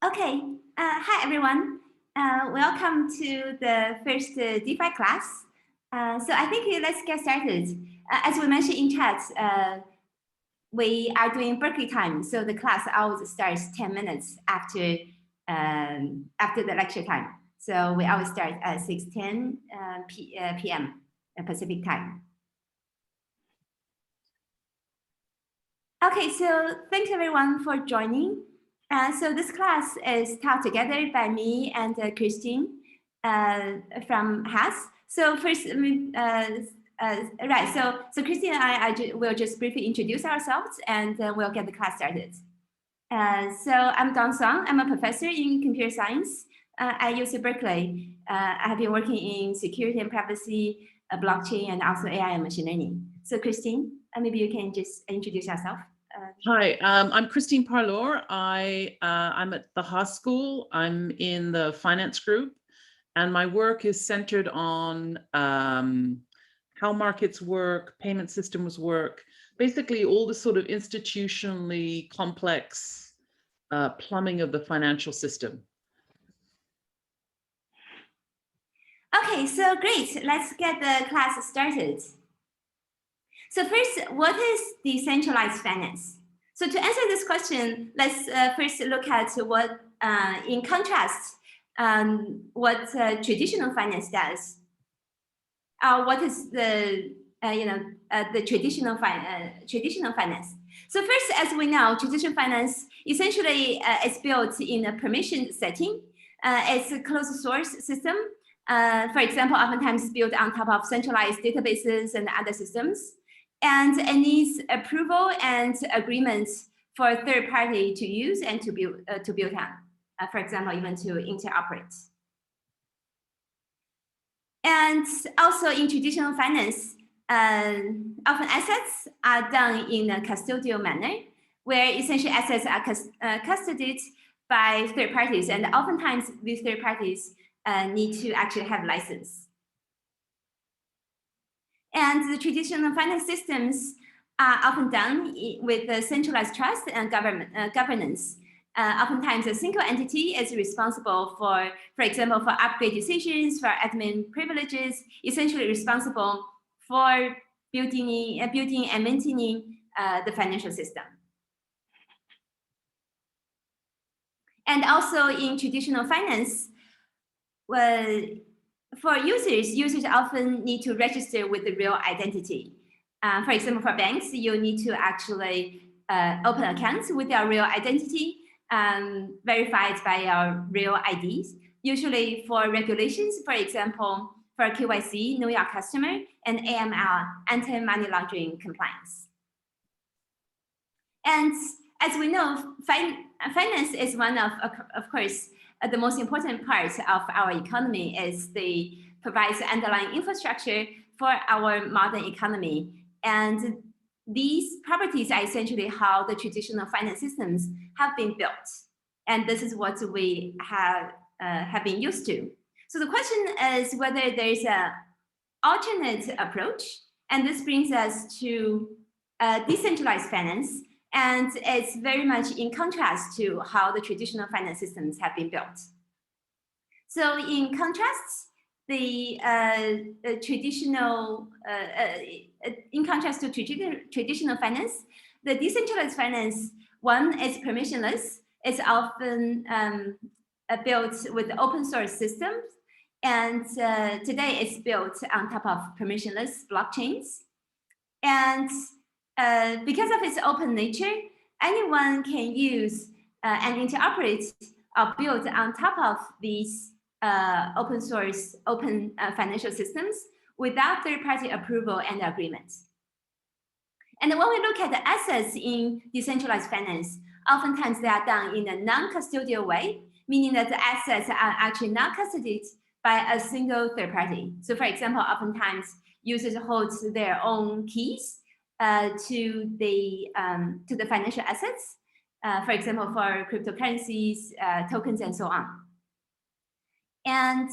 Okay, hi everyone. Welcome to the first DeFi class. So I think let's get started. As we mentioned in chat, we are doing Berkeley time, so the class always starts 10 minutes after the lecture time. So we always start at 6:10 p.m. Pacific time. Okay, so thanks everyone for joining. So this class is taught together by me and Christine from HAS. So first, right, so Christine and I will just briefly introduce ourselves and we'll get the class started. So I'm Dong Song. I'm a professor in computer science at UC Berkeley. I have been working in security and privacy, blockchain, and also AI and machine learning. So Christine, maybe you can just introduce yourself. Hi, I'm Christine Parlour. I'm at the Haas School. I'm in the finance group, and my work is centered on how markets work, payment systems work, basically all the sort of institutionally complex plumbing of the financial system. Okay, so great. Let's get the class started. So first, what is decentralized finance? So to answer this question, let's first look at what, in contrast, what traditional finance does. What is the the traditional finance? So first, as we know, traditional finance essentially is built in a permission setting. It's a closed source system. For example, oftentimes built on top of centralized databases and other systems. And it needs approval and agreement for a third party to use and to build on. For example, even to interoperate. And also in traditional finance, often assets are done in a custodial manner, where essentially assets are custodied by third parties, and oftentimes these third parties need to actually have license. And the traditional finance systems are often done with the centralized trust and governance. Oftentimes, a single entity is responsible for example, for upgrade decisions, for admin privileges, essentially responsible for building and maintaining the financial system. And also in traditional finance, well, for users often need to register with the real identity. For example, for banks, you need to actually open accounts with your real identity, verified by your real IDs. Usually for regulations, for example, for KYC, know your customer, and AML, anti-money laundering compliance. And as we know, finance is one of course, the most important part of our economy is provides the underlying infrastructure for our modern economy. And these properties are essentially how the traditional finance systems have been built. And this is what we have been used to. So the question is whether there's an alternate approach. And this brings us to decentralized finance. And it's very much in contrast to how the traditional finance systems have been built. So in contrast, in contrast to traditional finance, the decentralized finance, one is permissionless. It's often built with open source systems. And today it's built on top of permissionless blockchains. And because of its open nature, anyone can use and interoperate or build on top of these open source, financial systems without third-party approval and agreement. And when we look at the assets in decentralized finance, oftentimes they are done in a non-custodial way, meaning that the assets are actually not custodied by a single third party. So for example, oftentimes users hold their own keys to the financial assets, for example, for cryptocurrencies, tokens, and so on. And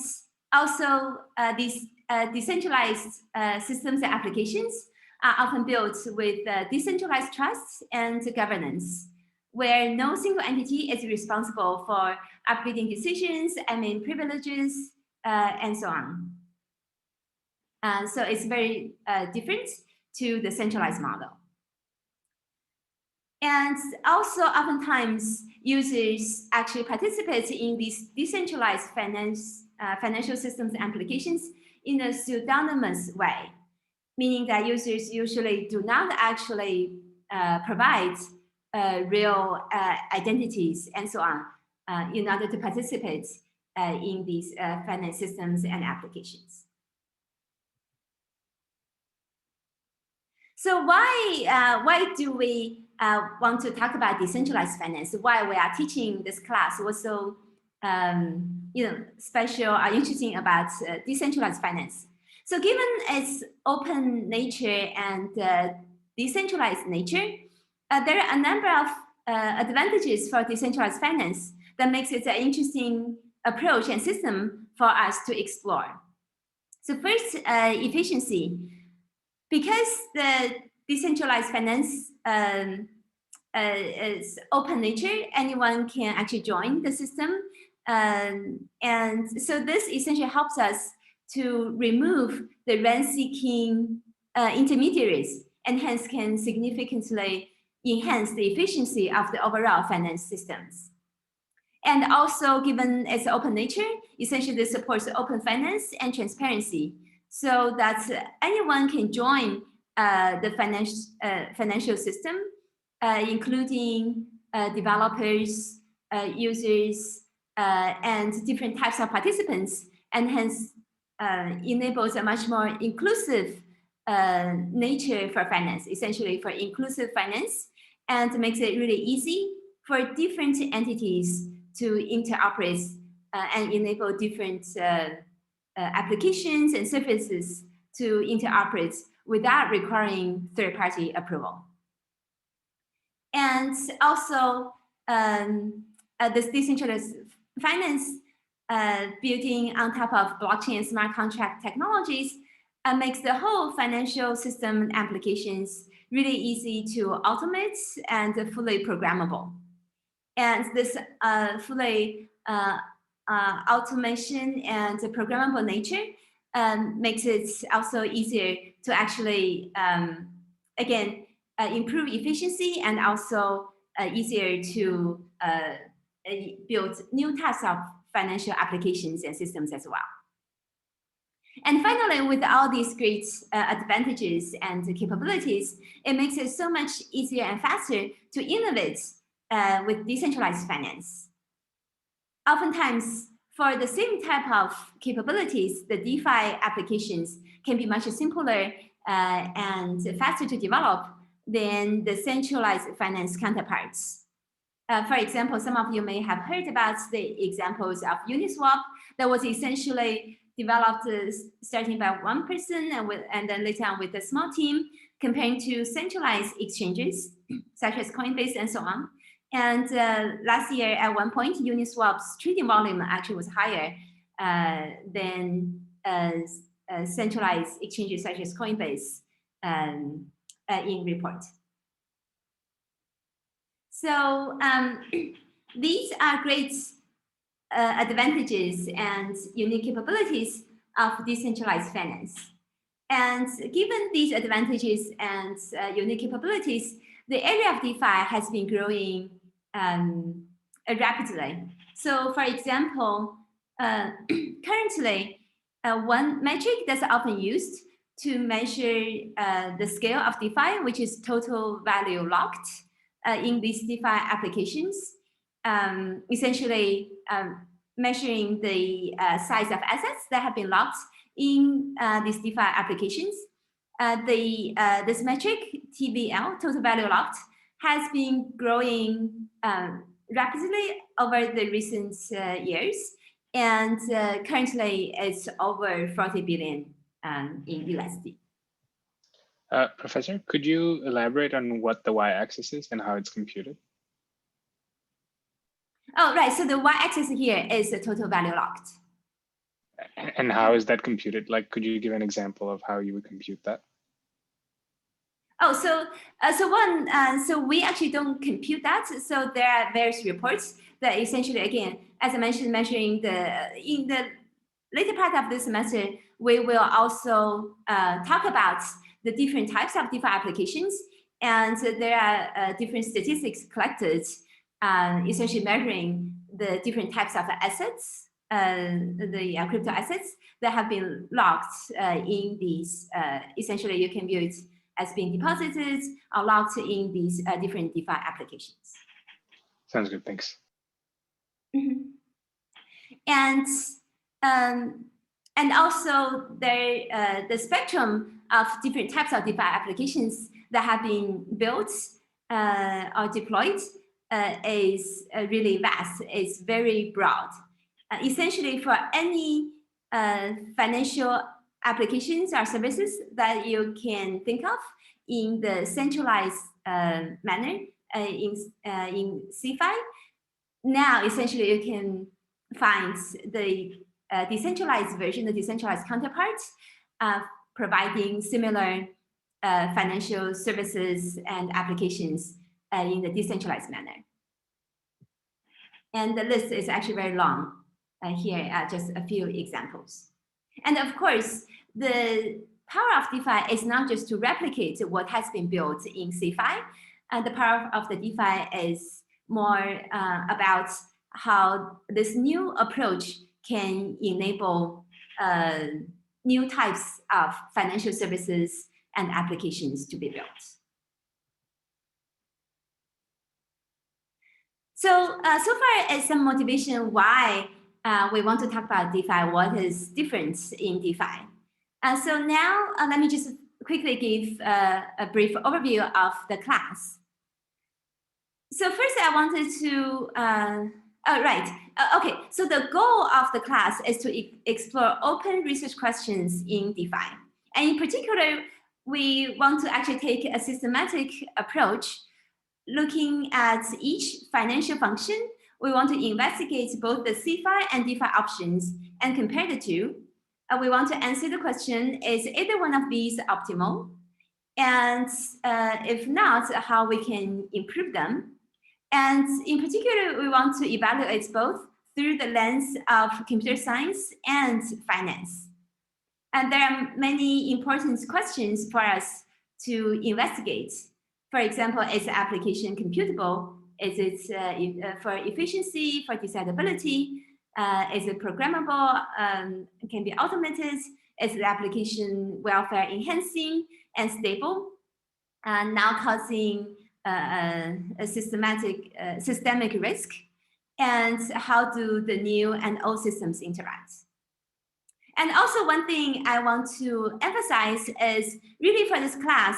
also, these decentralized systems and applications are often built with decentralized trusts and governance. where no single entity is responsible for upgrading decisions, admin privileges, and so on. So it's very different to the centralized model. And also, oftentimes, users actually participate in these decentralized financial systems applications in a pseudonymous way, meaning that users usually do not actually provide real identities and so on in order to participate in these finance systems and applications. So why do we want to talk about decentralized finance? Why we are teaching this class? What's so special or interesting about decentralized finance? So given its open nature and decentralized nature, there are a number of advantages for decentralized finance that makes it an interesting approach and system for us to explore. So first, efficiency. Because the decentralized finance is open nature, anyone can actually join the system. And so this essentially helps us to remove the rent-seeking intermediaries and hence can significantly enhance the efficiency of the overall finance systems. And also, given its open nature, essentially this supports open finance and transparency, so that anyone can join the financial system, including developers, users, and different types of participants, and hence enables a much more inclusive nature for finance, essentially for inclusive finance, and makes it really easy for different entities to interoperate and enable different applications and services to interoperate without requiring third-party approval. And also, this decentralized finance building on top of blockchain and smart contract technologies makes the whole financial system applications really easy to automate and fully programmable. And this fully automation and programmable nature makes it also easier to actually, again, improve efficiency and also easier to build new types of financial applications and systems as well. And finally, with all these great advantages and capabilities, it makes it so much easier and faster to innovate with decentralized finance. Oftentimes, for the same type of capabilities, the DeFi applications can be much simpler and faster to develop than the centralized finance counterparts. For example, some of you may have heard about the examples of Uniswap that was essentially developed starting by one person and then later on with a small team, comparing to centralized exchanges such as Coinbase and so on. And last year, at one point, Uniswap's trading volume actually was higher than centralized exchanges such as Coinbase in report. So these are great advantages and unique capabilities of decentralized finance. And given these advantages and unique capabilities, the area of DeFi has been growing rapidly. So for example, currently, one metric that's often used to measure the scale of DeFi, which is total value locked in these DeFi applications, essentially measuring the size of assets that have been locked in these DeFi applications. This metric, TVL, total value locked, has been growing rapidly over the recent years, and currently it's over 40 billion in USD. Professor, could you elaborate on what the y-axis is and how it's computed? Oh, right. So the y-axis here is the total value locked. And how is that computed? Like, could you give an example of how you would compute that? Oh, so so we actually don't compute that. So there are various reports that essentially, again, as I mentioned, measuring in the later part of this semester, we will also talk about the different types of DeFi applications, and there are different statistics collected, essentially measuring the different types of assets, the crypto assets that have been locked in these. Essentially, you can view it as being deposited or locked in these different DeFi applications. Sounds good, thanks. Mm-hmm. And also the spectrum of different types of DeFi applications that have been built or deployed is really vast. It's very broad. Essentially, for any financial applications or services that you can think of in the centralized manner in CeFi, now essentially you can find the decentralized version, the decentralized counterparts, providing similar financial services and applications in the decentralized manner. And the list is actually very long. Here are just a few examples. And of course, the power of DeFi is not just to replicate what has been built in CeFi. The power of the DeFi is more about how this new approach can enable new types of financial services and applications to be built. So far is some motivation why we want to talk about DeFi, what is different in DeFi. So now let me just quickly give a brief overview of the class. So first I wanted to, okay, so the goal of the class is to explore open research questions in DeFi. And in particular, we want to actually take a systematic approach looking at each financial function. We want to investigate both the CeFi and DeFi options and compare the two. We want to answer the question, is either one of these optimal? And if not, how we can improve them. And in particular, we want to evaluate both through the lens of computer science and finance. And there are many important questions for us to investigate. For example, is the application computable? Is it for efficiency, for decidability? Is it programmable? Can be automated? Is the application welfare enhancing and stable? Now causing a systemic risk? And how do the new and old systems interact? And also one thing I want to emphasize is really for this class,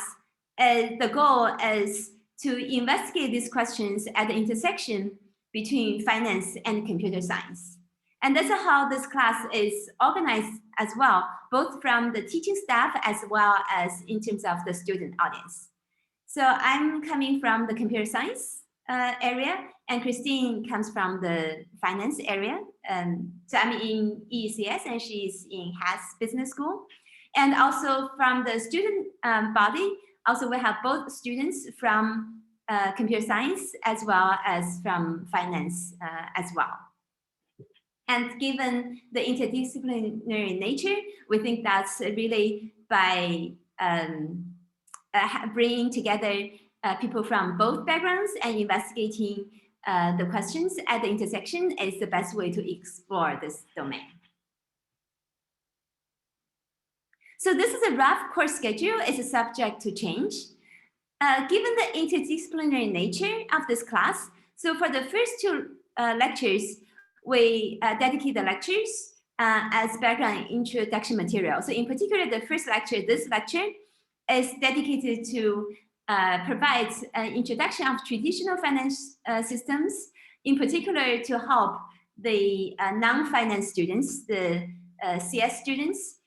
the goal is to investigate these questions at the intersection between finance and computer science. And that's how this class is organized as well, both from the teaching staff as well as in terms of the student audience. So I'm coming from the computer science area, and Christine comes from the finance area. So I'm in EECS and she's in Haas Business School. And also from the student body, also we have both students from computer science as well as from finance as well. And given the interdisciplinary nature, we think that's really by bringing together people from both backgrounds and investigating the questions at the intersection is the best way to explore this domain. So this is a rough course schedule. It's subject to change. Given the interdisciplinary nature of this class, so for the first two lectures, we dedicate the lectures as background introduction material. So in particular, the first lecture, this lecture, is dedicated to provide an introduction of traditional finance systems, in particular to help the non-finance students, the CS students,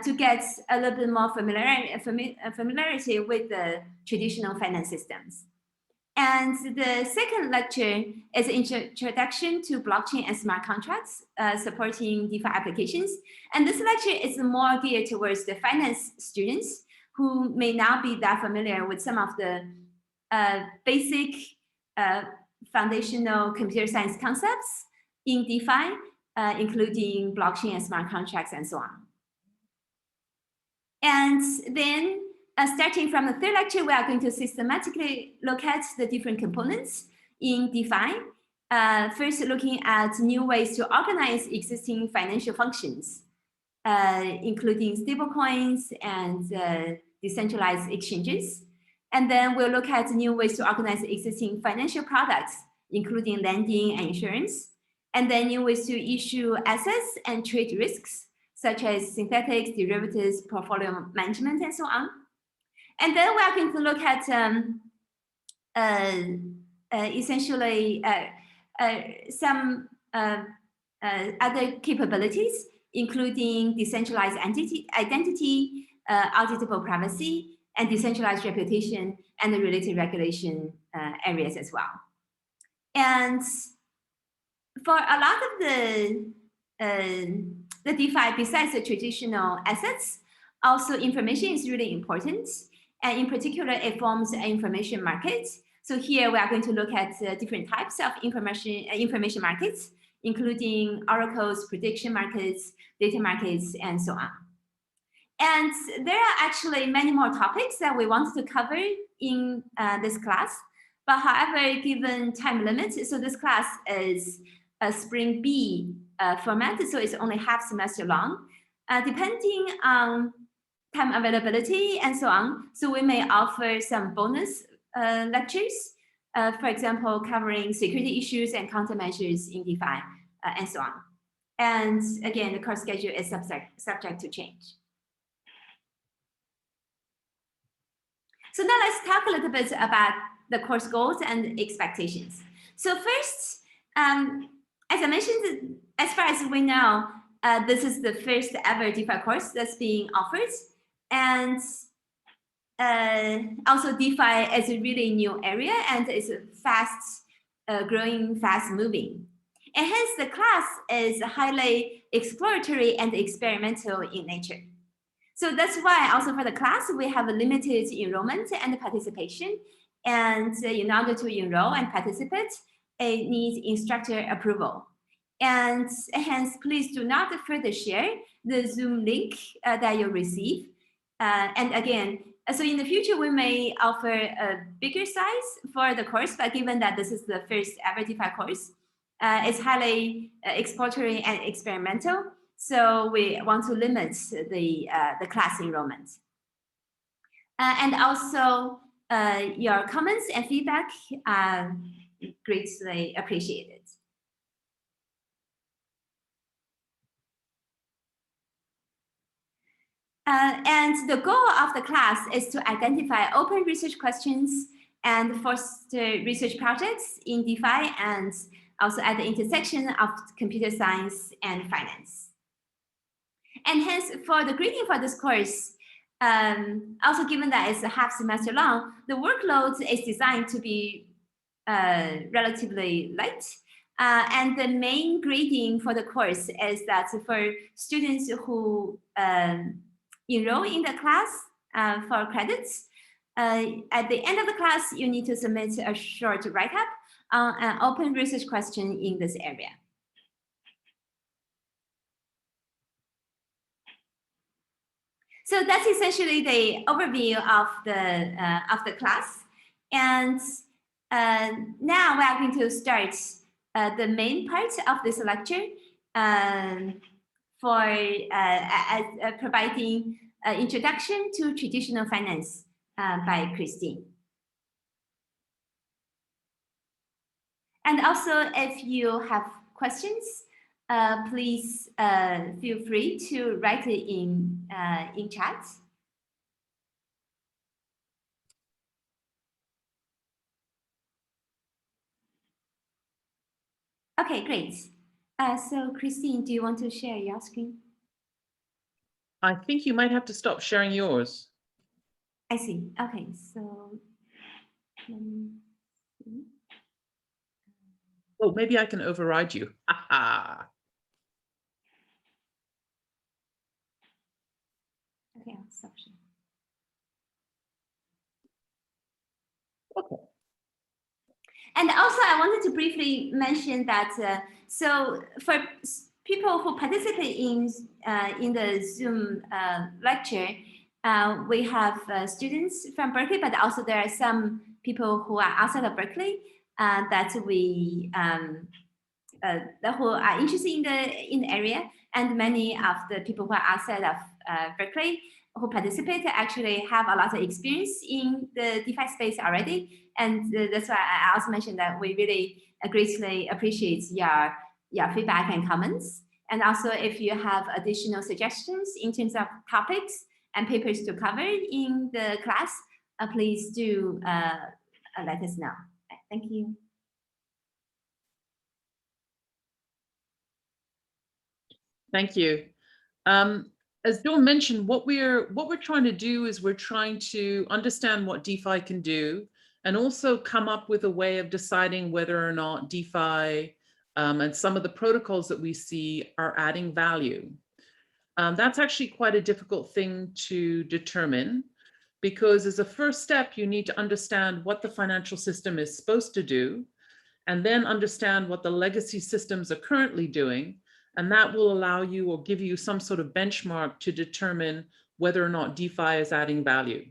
to get a little bit more familiarity with the traditional finance systems. And the second lecture is introduction to blockchain and smart contracts, supporting DeFi applications. And this lecture is more geared towards the finance students, who may not be that familiar with some of the basic foundational computer science concepts in DeFi, including blockchain and smart contracts and so on. And then starting from the third lecture, we are going to systematically look at the different components in DeFi. First, looking at new ways to organize existing financial functions, including stablecoins and decentralized exchanges. And then we'll look at new ways to organize existing financial products, including lending and insurance. And then new ways to issue assets and trade risks, such as synthetics, derivatives, portfolio management, and so on. And then we are going to look at essentially some other capabilities, including decentralized identity, auditable privacy, and decentralized reputation, and the related regulation areas as well. And for a lot of the DeFi, besides the traditional assets, also information is really important. And in particular, it forms an information market. So here we are going to look at different types of information markets, including oracles, prediction markets, data markets, and so on. And there are actually many more topics that we want to cover in this class. But however, given time limits, so this class is a Spring B format, so it's only half semester long. Depending on time availability and so on, so we may offer some bonus lectures, for example, covering security issues and countermeasures in DeFi and so on. And again, the course schedule is subject to change. So now let's talk a little bit about the course goals and expectations. So first, as I mentioned, as far as we know, this is the first ever DeFi course that's being offered. And also DeFi is a really new area and it's fast growing, fast moving. And hence the class is highly exploratory and experimental in nature. So that's why also for the class, we have a limited enrollment and participation. And in order to enroll and participate, it needs instructor approval. And hence, please do not further share the Zoom link that you receive. And again, so in the future, we may offer a bigger size for the course, but given that this is the first ever DeFi course, it's highly exploratory and experimental. So we want to limit the class enrollment. And also your comments and feedback are greatly appreciated. And the goal of the class is to identify open research questions and foster research projects in DeFi and also at the intersection of computer science and finance. And hence, for the grading for this course, also given that it's a half semester long, the workload is designed to be relatively light. And the main grading for the course is that for students who enroll in the class for credits, at the end of the class, you need to submit a short write-up on an open research question in this area. So that's essentially the overview of the class. And now we are going to start the main part of this lecture for providing an introduction to traditional finance by Christine. And also, if you have questions, please feel free to write it in chat. Okay, great. So Christine, do you want to share your screen? I think you might have to stop sharing yours. I see. Okay, so let me see. Oh, maybe I can override you. Okay, I'll stop sharing. And also, I wanted to briefly mention that so for people who participate in the Zoom lecture, we have students from Berkeley, but also there are some people who are outside of Berkeley that we who are interested in the area, and many of the people who are outside of Berkeley who participate actually have a lot of experience in the DeFi space already, and that's why I also mentioned that we really greatly appreciate your feedback and comments. And also, if you have additional suggestions in terms of topics and papers to cover in the class, please do let us know. Thank you. Thank you. As Dawn mentioned, what we're trying to do is we're trying to understand what DeFi can do, and also come up with a way of deciding whether or not DeFi and some of the protocols that we see are adding value. That's actually quite a difficult thing to determine, because as a first step, you need to understand what the financial system is supposed to do, and then understand what the legacy systems are currently doing. And that will allow you or give you some sort of benchmark to determine whether or not DeFi is adding value.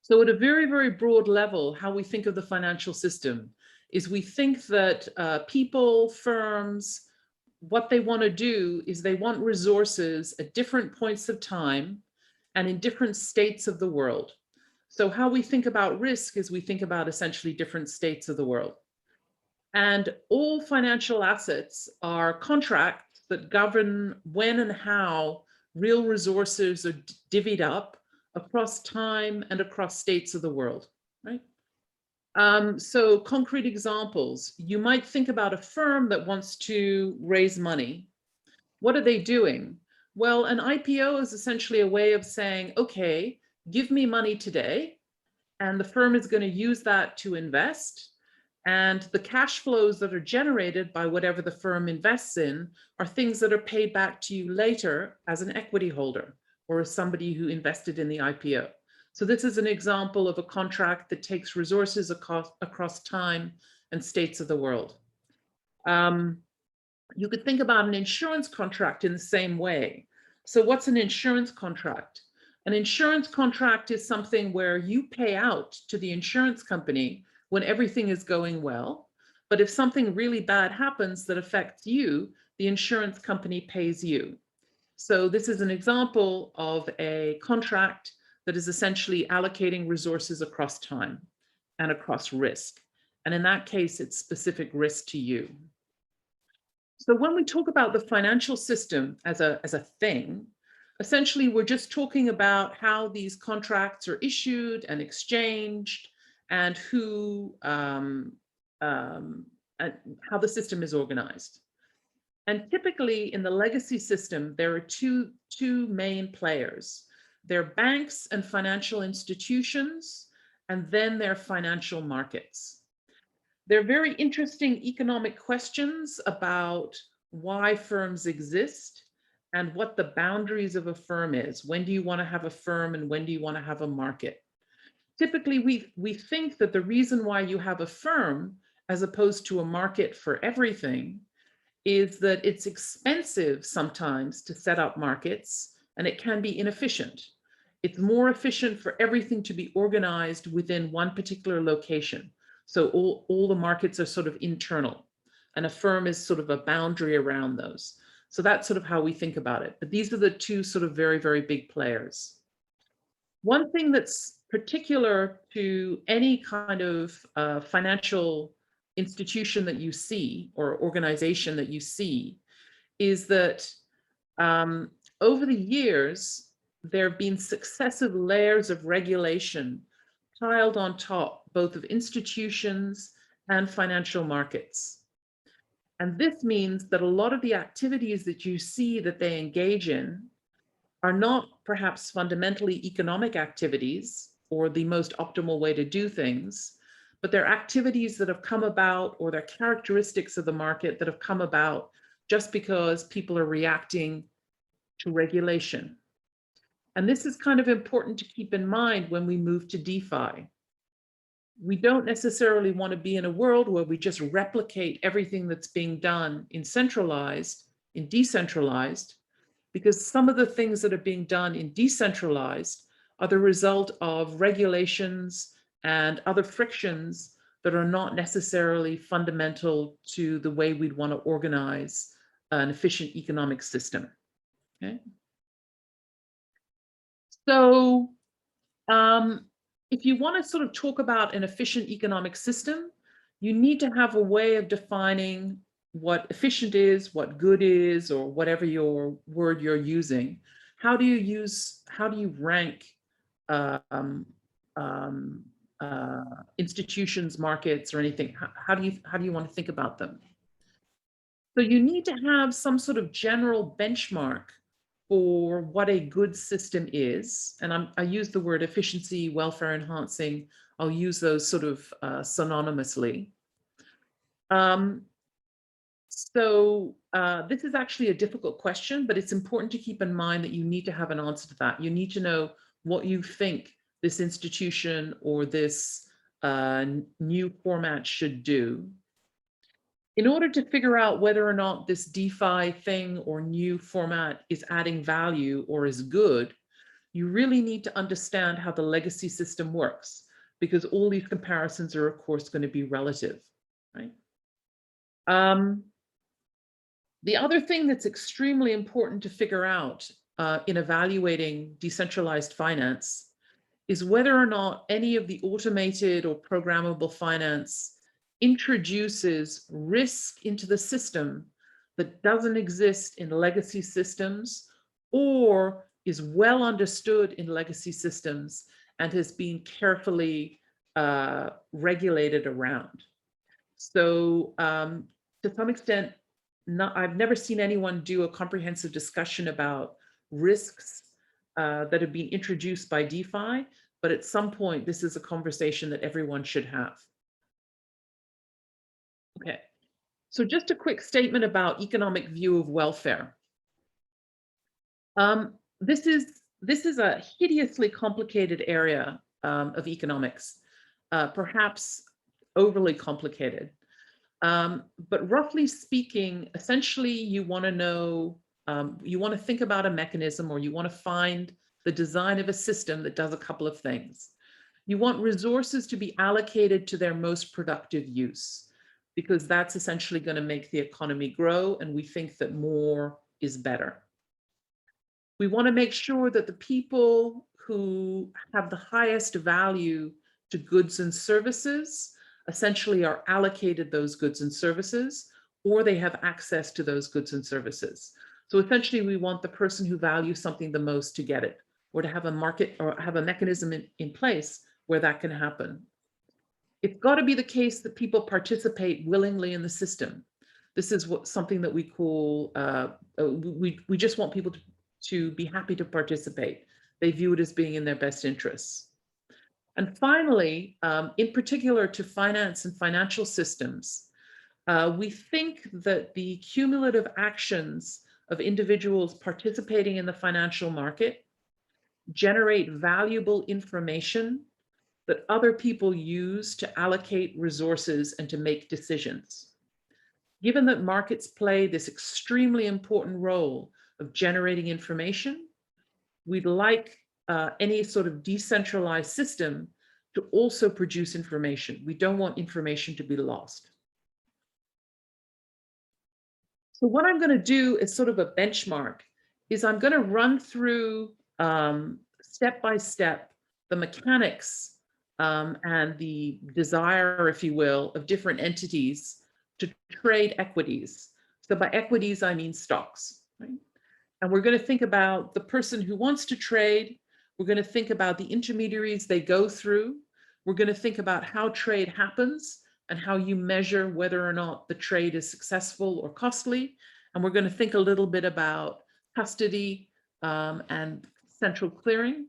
So at a very, very broad level, how we think of the financial system is we think that people, firms, what they want to do is they want resources at different points of time and in different states of the world. So how we think about risk is we think about essentially different states of the world. And all financial assets are contracts that govern when and how real resources are divvied up across time and across states of the world, right? So concrete examples, you might think about a firm that wants to raise money. What are they doing? Well, an IPO is essentially a way of saying, okay, give me money today, and the firm is going to use that to invest. And the cash flows that are generated by whatever the firm invests in are things that are paid back to you later as an equity holder or as somebody who invested in the IPO. So this is an example of a contract that takes resources across time and states of the world. You could think about an insurance contract in the same way. So what's an insurance contract? An insurance contract is something where you pay out to the insurance company when everything is going well. But if something really bad happens that affects you, the insurance company pays you. So this is an example of a contract that is essentially allocating resources across time and across risk. And in that case, it's specific risk to you. So when we talk about the financial system as a thing, essentially we're just talking about how these contracts are issued and exchanged, and and how the system is organized. And typically in the legacy system, there are two main players. There are banks and financial institutions, and then there are financial markets. There are very interesting economic questions about why firms exist and what the boundaries of a firm is. When do you want to have a firm and when do you want to have a market? Typically, we think that the reason why you have a firm as opposed to a market for everything is that it's expensive sometimes to set up markets, and it can be inefficient. It's more efficient for everything to be organized within one particular location. So all the markets are sort of internal, and a firm is sort of a boundary around those. So that's sort of how we think about it. But these are the two sort of very, very big players. One thing that's particular to any kind of financial institution that you see or organization that you see is that over the years, there have been successive layers of regulation piled on top, both of institutions and financial markets. And this means that a lot of the activities that you see that they engage in are not perhaps fundamentally economic activities or the most optimal way to do things, but they're activities that have come about, or they're characteristics of the market that have come about just because people are reacting to regulation. And this is kind of important to keep in mind when we move to DeFi. We don't necessarily want to be in a world where we just replicate everything that's being done in decentralized, because some of the things that are being done in decentralized are the result of regulations and other frictions that are not necessarily fundamental to the way we'd want to organize an efficient economic system. Okay. So if you want to sort of talk about an efficient economic system, you need to have a way of defining what efficient is, what good is, or whatever your word you're using. How do you rank institutions, markets, or anything? How do you want to think about them? So you need to have some sort of general benchmark for what a good system is. And I use the word efficiency, welfare enhancing. I'll use those sort of synonymously. This is actually a difficult question, but it's important to keep in mind that you need to have an answer to that. You need to know what you think this institution or this new format should do. In order to figure out whether or not this DeFi thing or new format is adding value or is good, you really need to understand how the legacy system works, because all these comparisons are, of course, going to be relative, right? The other thing that's extremely important to figure out in evaluating decentralized finance is whether or not any of the automated or programmable finance introduces risk into the system that doesn't exist in legacy systems or is well understood in legacy systems and has been carefully regulated around. So to some extent, I've never seen anyone do a comprehensive discussion about risks that have been introduced by DeFi, but at some point, this is a conversation that everyone should have. Okay, so just a quick statement about economic view of welfare. This is a hideously complicated area of economics, perhaps overly complicated. But roughly speaking, essentially, you want to know, you want to think about a mechanism, or you want to find the design of a system that does a couple of things. You want resources to be allocated to their most productive use, because that's essentially going to make the economy grow, and we think that more is better. We want to make sure that the people who have the highest value to goods and services essentially are allocated those goods and services, or they have access to those goods and services. So essentially, we want the person who values something the most to get it, or to have a market or have a mechanism in place where that can happen. It's got to be the case that people participate willingly in the system. This is something that we call, we just want people to be happy to participate. They view it as being in their best interests. And finally, in particular to finance and financial systems, we think that the cumulative actions of individuals participating in the financial market generate valuable information that other people use to allocate resources and to make decisions. Given that markets play this extremely important role of generating information, we'd like any sort of decentralized system to also produce information. We don't want information to be lost. So what I'm going to do is sort of a benchmark, is I'm going to run through step by step the mechanics and the desire, if you will, of different entities to trade equities. So by equities, I mean stocks, right? And we're going to think about the person who wants to trade. We're going to think about the intermediaries they go through. We're going to think about how trade happens and how you measure whether or not the trade is successful or costly. And we're going to think a little bit about custody and central clearing.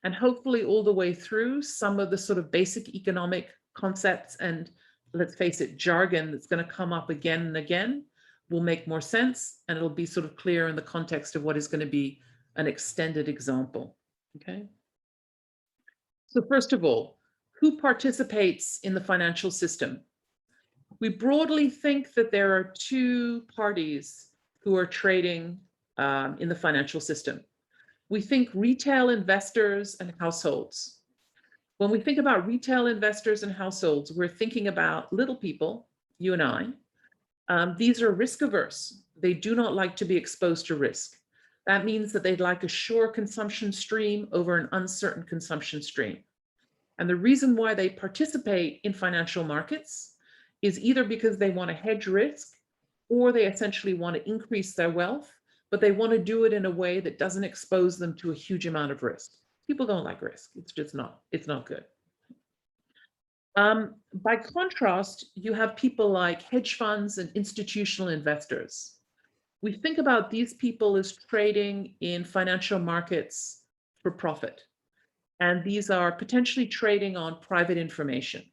And hopefully all the way through, some of the sort of basic economic concepts and, let's face it, jargon that's going to come up again and again will make more sense, and it'll be sort of clear in the context of what is going to be an extended example. Okay. So first of all, who participates in the financial system? We broadly think that there are two parties who are trading in the financial system. We think retail investors and households. When we think about retail investors and households, we're thinking about little people, you and I. These are risk averse. They do not like to be exposed to risk. That means that they'd like a sure consumption stream over an uncertain consumption stream. And the reason why they participate in financial markets is either because they want to hedge risk, or they essentially want to increase their wealth, but they want to do it in a way that doesn't expose them to a huge amount of risk. People don't like risk. It's just not, it's not good. By contrast, you have people like hedge funds and institutional investors. We think about these people as trading in financial markets for profit. And these are potentially trading on private information.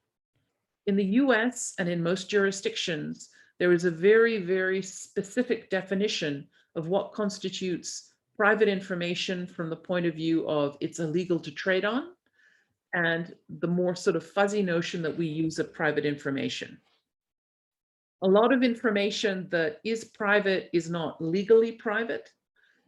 In the US and in most jurisdictions, there is a very, very specific definition of what constitutes private information from the point of view of it's illegal to trade on, and the more sort of fuzzy notion that we use of private information. A lot of information that is private is not legally private.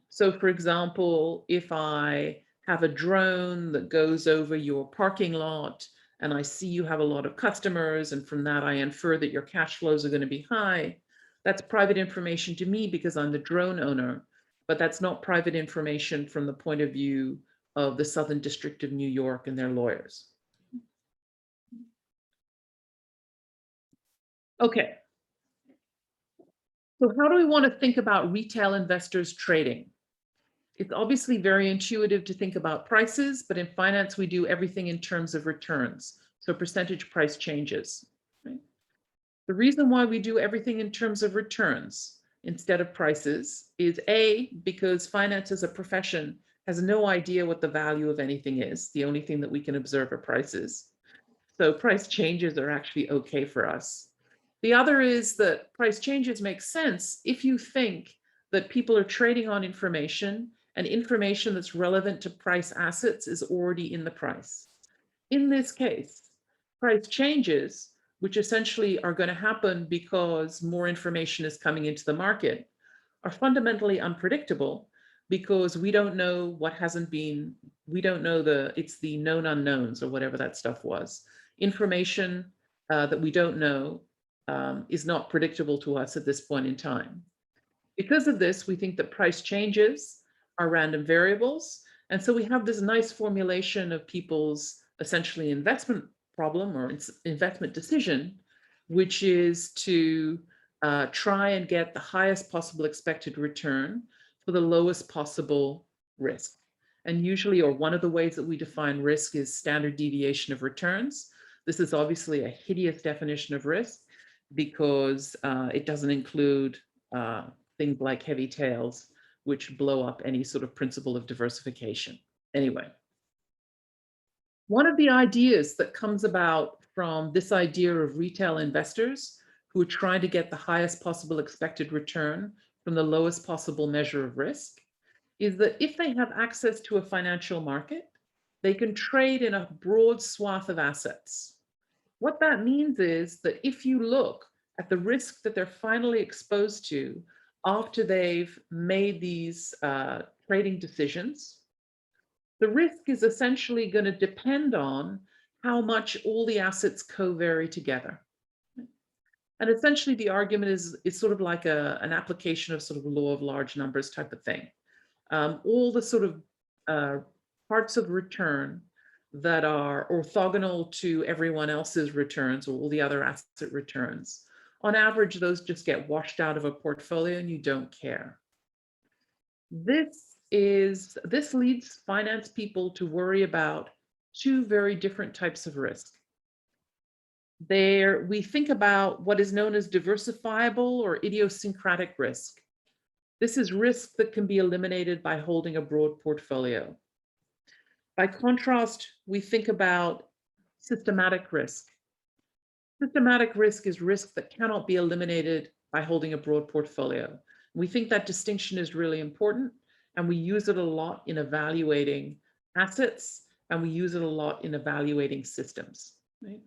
So for example, if I have a drone that goes over your parking lot and I see you have a lot of customers, and from that I infer that your cash flows are going to be high, that's private information to me because I'm the drone owner, but that's not private information from the point of view of the Southern District of New York and their lawyers. Okay. So how do we want to think about retail investors trading? It's obviously very intuitive to think about prices, but in finance, we do everything in terms of returns. So percentage price changes. Right? The reason why we do everything in terms of returns instead of prices is A, because finance as a profession has no idea what the value of anything is. The only thing that we can observe are prices. So price changes are actually okay for us. The other is that price changes make sense if you think that people are trading on information, and information that's relevant to price assets is already in the price. In this case, price changes, which essentially are going to happen because more information is coming into the market, are fundamentally unpredictable because we don't know what hasn't been, we don't know it's the known unknowns or whatever that stuff was. Information that we don't know is not predictable to us at this point in time. Because of this, we think that price changes are random variables. And so we have this nice formulation of people's essentially investment problem or investment decision, which is to try and get the highest possible expected return for the lowest possible risk. And usually, or one of the ways that we define risk is standard deviation of returns. This is obviously a hideous definition of risk because it doesn't include things like heavy tails, which blow up any sort of principle of diversification. Anyway, one of the ideas that comes about from this idea of retail investors who are trying to get the highest possible expected return from the lowest possible measure of risk is that if they have access to a financial market, they can trade in a broad swath of assets. What that means is that if you look at the risk that they're finally exposed to after they've made these trading decisions, the risk is essentially going to depend on how much all the assets co-vary together. And essentially the argument is it's sort of like an application of sort of law of large numbers type of thing. All the sort of parts of return that are orthogonal to everyone else's returns or all the other asset returns, on average, those just get washed out of a portfolio and you don't care. This leads finance people to worry about two very different types of risk. We think about what is known as diversifiable or idiosyncratic risk. This is risk that can be eliminated by holding a broad portfolio. By contrast, we think about systematic risk. Systematic risk is risk that cannot be eliminated by holding a broad portfolio. We think that distinction is really important, and we use it a lot in evaluating assets and we use it a lot in evaluating systems. Right?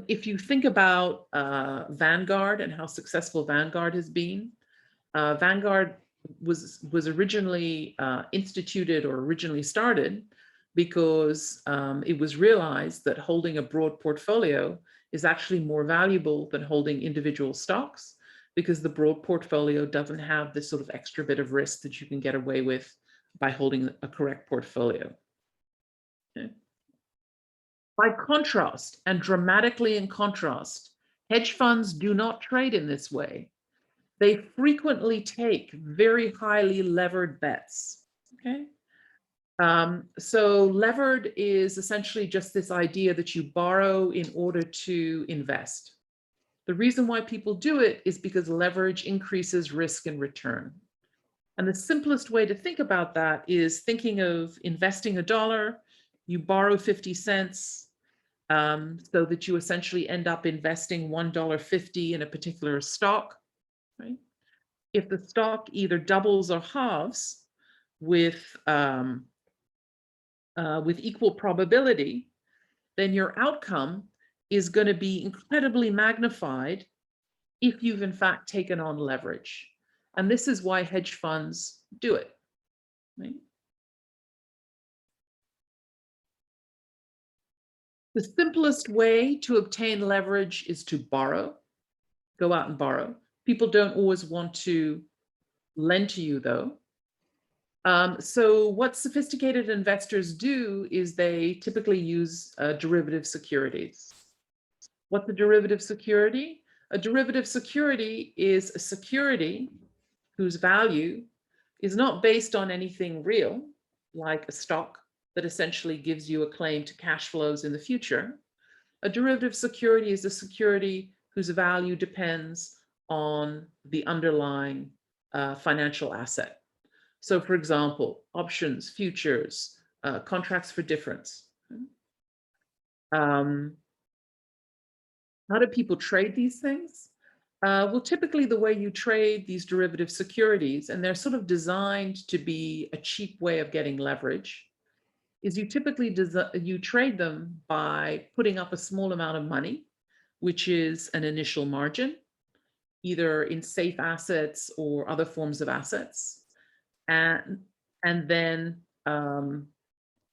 If you think about Vanguard and how successful Vanguard has been, Vanguard was originally instituted or originally started because it was realized that holding a broad portfolio is actually more valuable than holding individual stocks, because the broad portfolio doesn't have this sort of extra bit of risk that you can get away with by holding a correct portfolio. Okay. By contrast, and dramatically in contrast, hedge funds do not trade in this way. They frequently take very highly levered bets. Okay. So levered is essentially just this idea that you borrow in order to invest. The reason why people do it is because leverage increases risk and return. And the simplest way to think about that is thinking of investing $1, you borrow 50 cents, so that you essentially end up investing $1.50 in a particular stock, right? If the stock either doubles or halves with equal probability, then your outcome is going to be incredibly magnified if you've in fact taken on leverage. And this is why hedge funds do it. Right? The simplest way to obtain leverage is to borrow, go out and borrow. People don't always want to lend to you though. So what sophisticated investors do is they typically use derivative securities. What's a derivative security? A derivative security is a security whose value is not based on anything real, like a stock that essentially gives you a claim to cash flows in the future. A derivative security is a security whose value depends on the underlying financial asset. So for example, options, futures, contracts for difference. How do people trade these things? Well, typically the way you trade these derivative securities, and they're sort of designed to be a cheap way of getting leverage, is you typically trade them by putting up a small amount of money, which is an initial margin, either in safe assets or other forms of assets, and then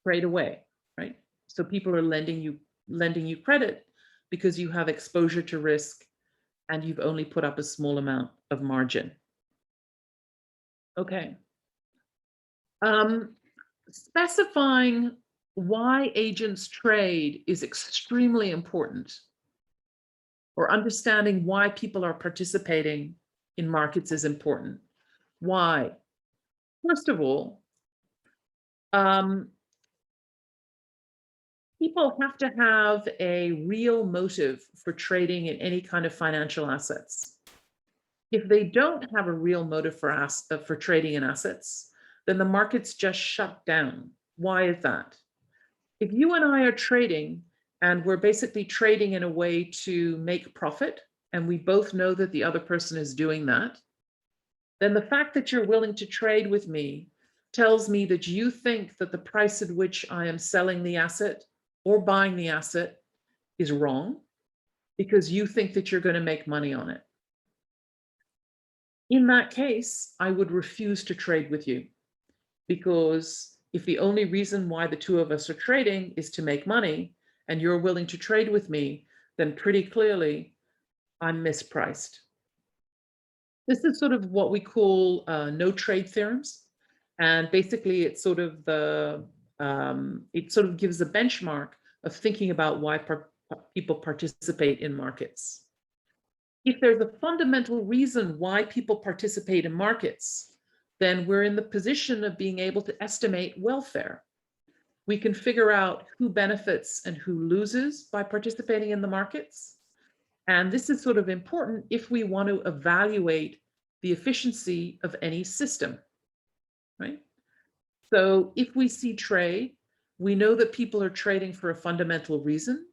trade away, right? So people are lending you credit because you have exposure to risk and you've only put up a small amount of margin. Okay. Specifying why agents trade is extremely important, or understanding why people are participating in markets is important. Why? First of all, people have to have a real motive for trading in any kind of financial assets. If they don't have a real motive for trading in assets, then the markets just shut down. Why is that? If you and I are trading and we're basically trading in a way to make profit, and we both know that the other person is doing that, then the fact that you're willing to trade with me tells me that you think that the price at which I am selling the asset or buying the asset is wrong, because you think that you're going to make money on it. In that case, I would refuse to trade with you, because if the only reason why the two of us are trading is to make money and you're willing to trade with me, then pretty clearly I'm mispriced. This is sort of what we call no trade theorems. And basically it's sort of it sort of gives a benchmark of thinking about why people participate in markets. If there's a fundamental reason why people participate in markets, then we're in the position of being able to estimate welfare. We can figure out who benefits and who loses by participating in the markets. And this is sort of important if we want to evaluate the efficiency of any system, right? So if we see trade, we know that people are trading for a fundamental reason.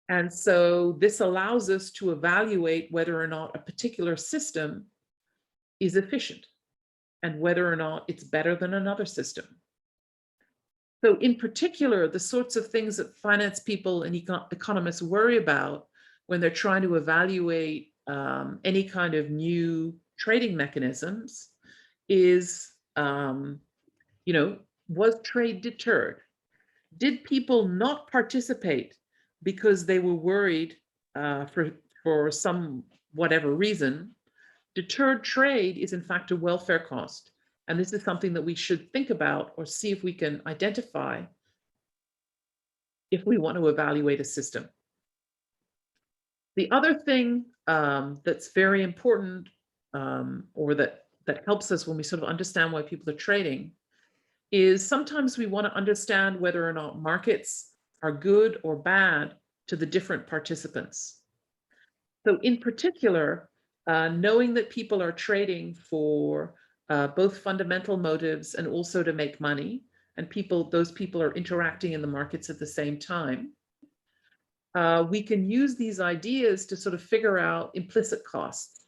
And so this allows us to evaluate whether or not a particular system is efficient and whether or not it's better than another system. So in particular, the sorts of things that finance people and economists worry about when they're trying to evaluate any kind of new trading mechanisms is, was trade deterred? Did people not participate because they were worried for some whatever reason? Deterred trade is in fact a welfare cost. And this is something that we should think about or see if we can identify if we want to evaluate a system. The other thing that's very important, or that helps us when we sort of understand why people are trading, is sometimes we want to understand whether or not markets are good or bad to the different participants. So in particular, knowing that people are trading for both fundamental motives and also to make money, and those people are interacting in the markets at the same time, we can use these ideas to sort of figure out implicit costs.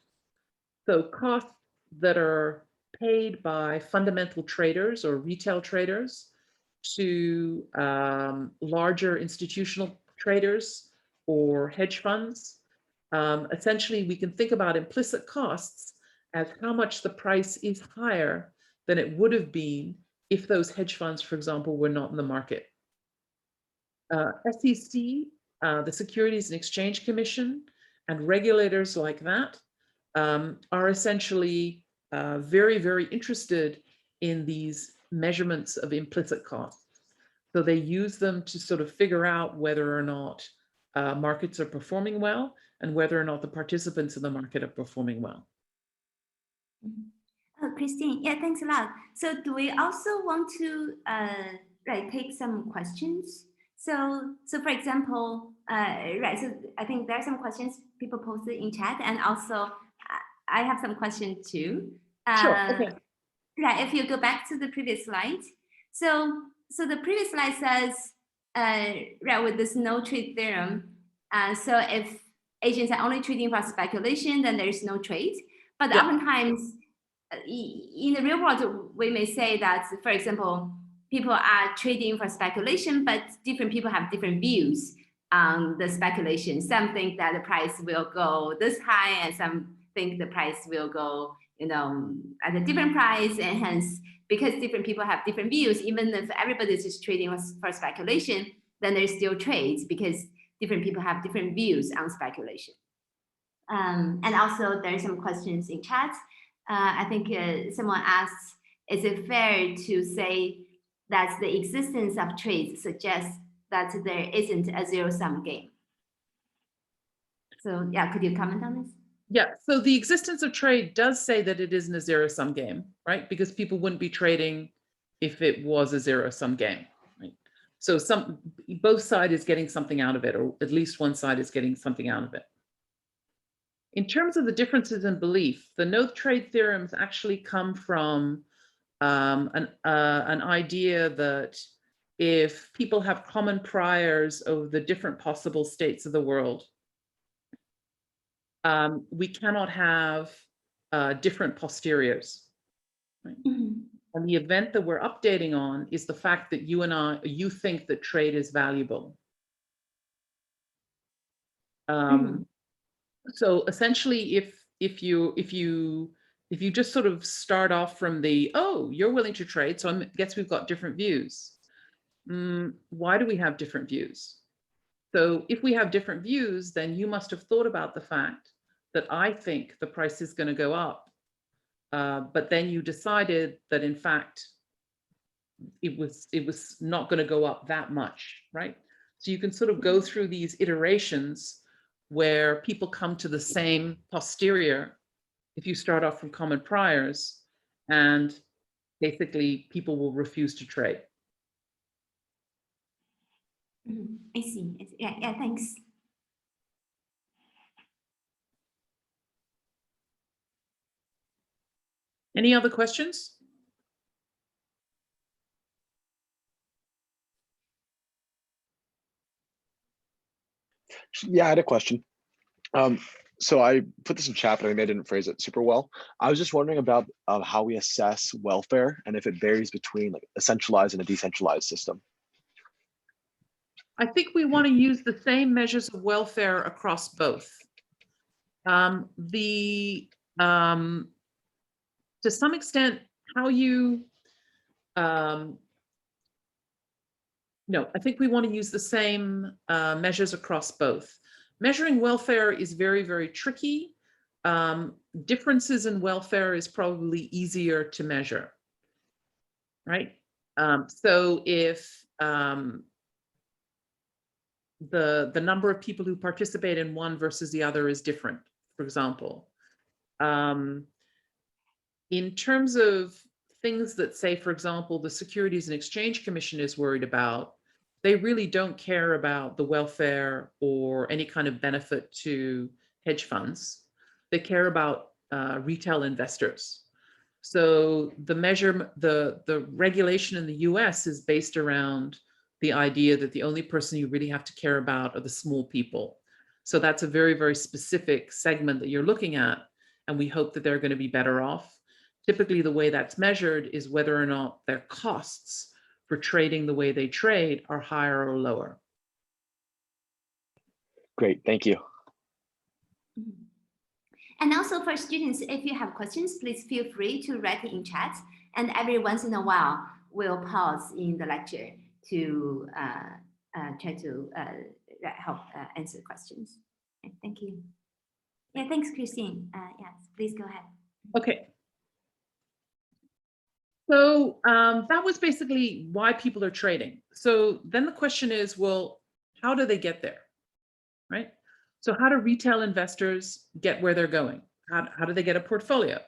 So costs that are paid by fundamental traders or retail traders to larger institutional traders or hedge funds. Essentially, we can think about implicit costs as how much the price is higher than it would have been if those hedge funds, for example, were not in the market. SEC, the Securities and Exchange Commission, and regulators like that are essentially very, very interested in these measurements of implicit costs. So they use them to sort of figure out whether or not markets are performing well and whether or not the participants in the market are performing well. Oh, Christine, yeah, thanks a lot. So do we also want to take some questions? So for example, so I think there are some questions people posted in chat, and also I have some questions too. Sure, okay. Right, if you go back to the previous slide. So the previous slide says, right, with this no trade theorem, so if agents are only trading for speculation, then there is no trade. But Yeah. oftentimes, in the real world, we may say that, for example, people are trading for speculation, but different people have different views on the speculation. Some think that the price will go this high, and some think the price will go, at a different price, and hence, because different people have different views, even if everybody is just trading for speculation, then there's still trades because different people have different views on speculation. And also there's some questions in chat. I think someone asks, is it fair to say that the existence of trades suggests that there isn't a zero-sum game? So yeah, could you comment on this? Yeah, so the existence of trade does say that it isn't a zero-sum game, right? Because people wouldn't be trading if it was a zero-sum game, right? So both sides is getting something out of it, or at least one side is getting something out of it. In terms of the differences in belief, the no trade theorems actually come from an idea that if people have common priors of the different possible states of the world, we cannot have different posteriors. Right? Mm-hmm. And the event that we're updating on is the fact that you think that trade is valuable. Mm-hmm. So essentially, if you just sort of start off from oh, you're willing to trade, so I guess we've got different views. Why do we have different views? So if we have different views, then you must have thought about the fact that I think the price is going to go up, but then you decided that in fact it was not going to go up that much, right? So you can sort of go through these iterations where people come to the same posterior if you start off from common priors, and basically people will refuse to trade. I see. Yeah, thanks. Any other questions? Yeah, I had a question. So I put this in chat, but I think I didn't phrase it super well. I was just wondering about how we assess welfare and if it varies between like a centralized and a decentralized system. I think we want to use the same measures of welfare across both. To some extent, how you, no, I think we want to use the same measures across both. Measuring welfare is very, very tricky. Differences in welfare is probably easier to measure, right? So if the number of people who participate in one versus the other is different, for example. In terms of things that say, for example, the Securities and Exchange Commission is worried about, they really don't care about the welfare or any kind of benefit to hedge funds. They care about retail investors. So the regulation in the US is based around the idea that the only person you really have to care about are the small people. So that's a very, very specific segment that you're looking at, and we hope that they're going to be better off. Typically, the way that's measured is whether or not their costs for trading the way they trade are higher or lower. Great, thank you. And also for students, if you have questions, please feel free to write it in chat. And every once in a while, we'll pause in the lecture to try to help answer questions. Okay, thank you. Yeah, thanks, Christine. Yes, please go ahead. Okay. So that was basically why people are trading. So then the question is, well, how do they get there, right? So how do retail investors get where they're going? How do they get a portfolio?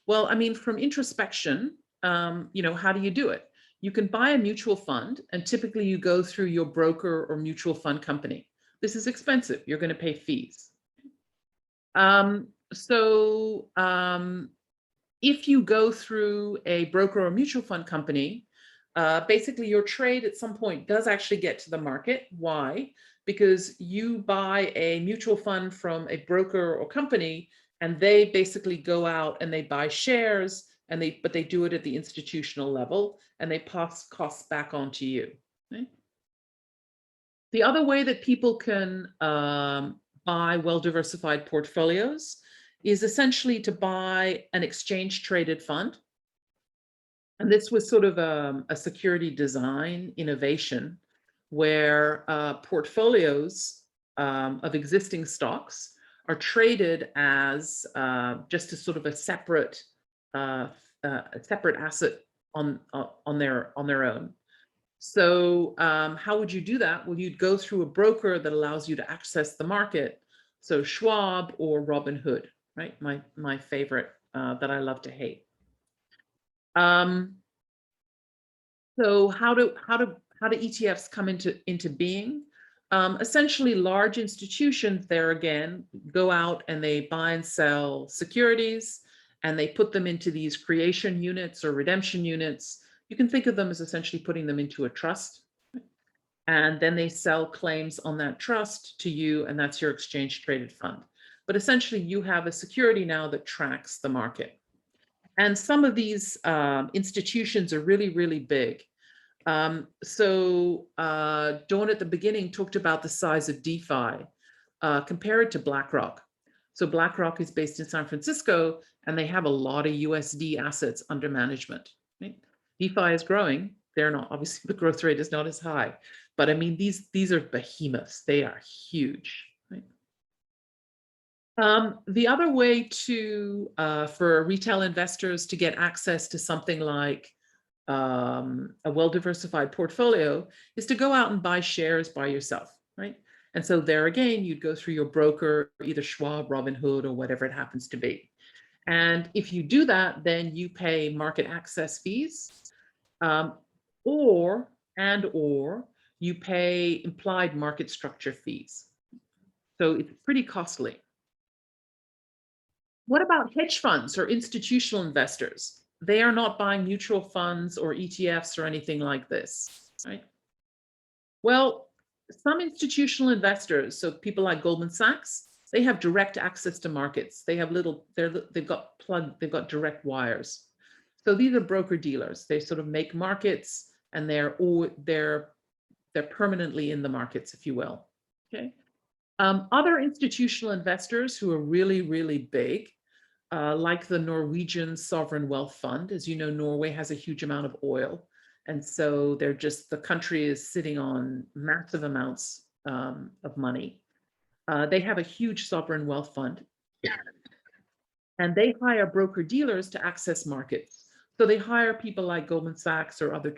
Well, I mean, from introspection, you know, how do you do it? You can buy a mutual fund, and typically you go through your broker or mutual fund company. This is expensive. You're going to pay fees. If you go through a broker or mutual fund company, basically your trade at some point does actually get to the market. Why? Because you buy a mutual fund from a broker or company, and they basically go out and they buy shares, and but they do it at the institutional level, and they pass costs back on to you. Okay? The other way that people can buy well-diversified portfolios is essentially to buy an exchange-traded fund. And this was sort of a security design innovation where portfolios of existing stocks are traded as just a sort of a separate asset on their own. So how would you do that? Well, you'd go through a broker that allows you to access the market. So Schwab or Robinhood, right? My favorite that I love to hate. So how do ETFs come into being? Essentially, large institutions there again go out and they buy and sell securities, and they put them into these creation units or redemption units. You can think of them as essentially putting them into a trust. And then they sell claims on that trust to you, and that's your exchange traded fund. But essentially, you have a security now that tracks the market. And some of these institutions are really, really big. Dawn at the beginning talked about the size of DeFi. Compare it to BlackRock. So BlackRock is based in San Francisco, and they have a lot of USD assets under management. Right? DeFi is growing. They're not, obviously the growth rate is not as high, but I mean, these are behemoths. They are huge. Right? The other way to for retail investors to get access to something like a well-diversified portfolio is to go out and buy shares by yourself, right? And so there again, you'd go through your broker, either Schwab, Robinhood, or whatever it happens to be. And if you do that, then you pay market access fees, or you pay implied market structure fees. So it's pretty costly. What about hedge funds or institutional investors? They are not buying mutual funds or ETFs or anything like this, right? Well, some institutional investors, so people like Goldman Sachs, they have direct access to markets. They have they've got direct wires. So these are broker dealers. They sort of make markets, and they're permanently in the markets, if you will. Okay. Other institutional investors who are really, really big, like the Norwegian Sovereign Wealth Fund. As you know, Norway has a huge amount of oil. And so the country is sitting on massive amounts of money. They have a huge sovereign wealth fund. And they hire broker dealers to access markets. So they hire people like Goldman Sachs or other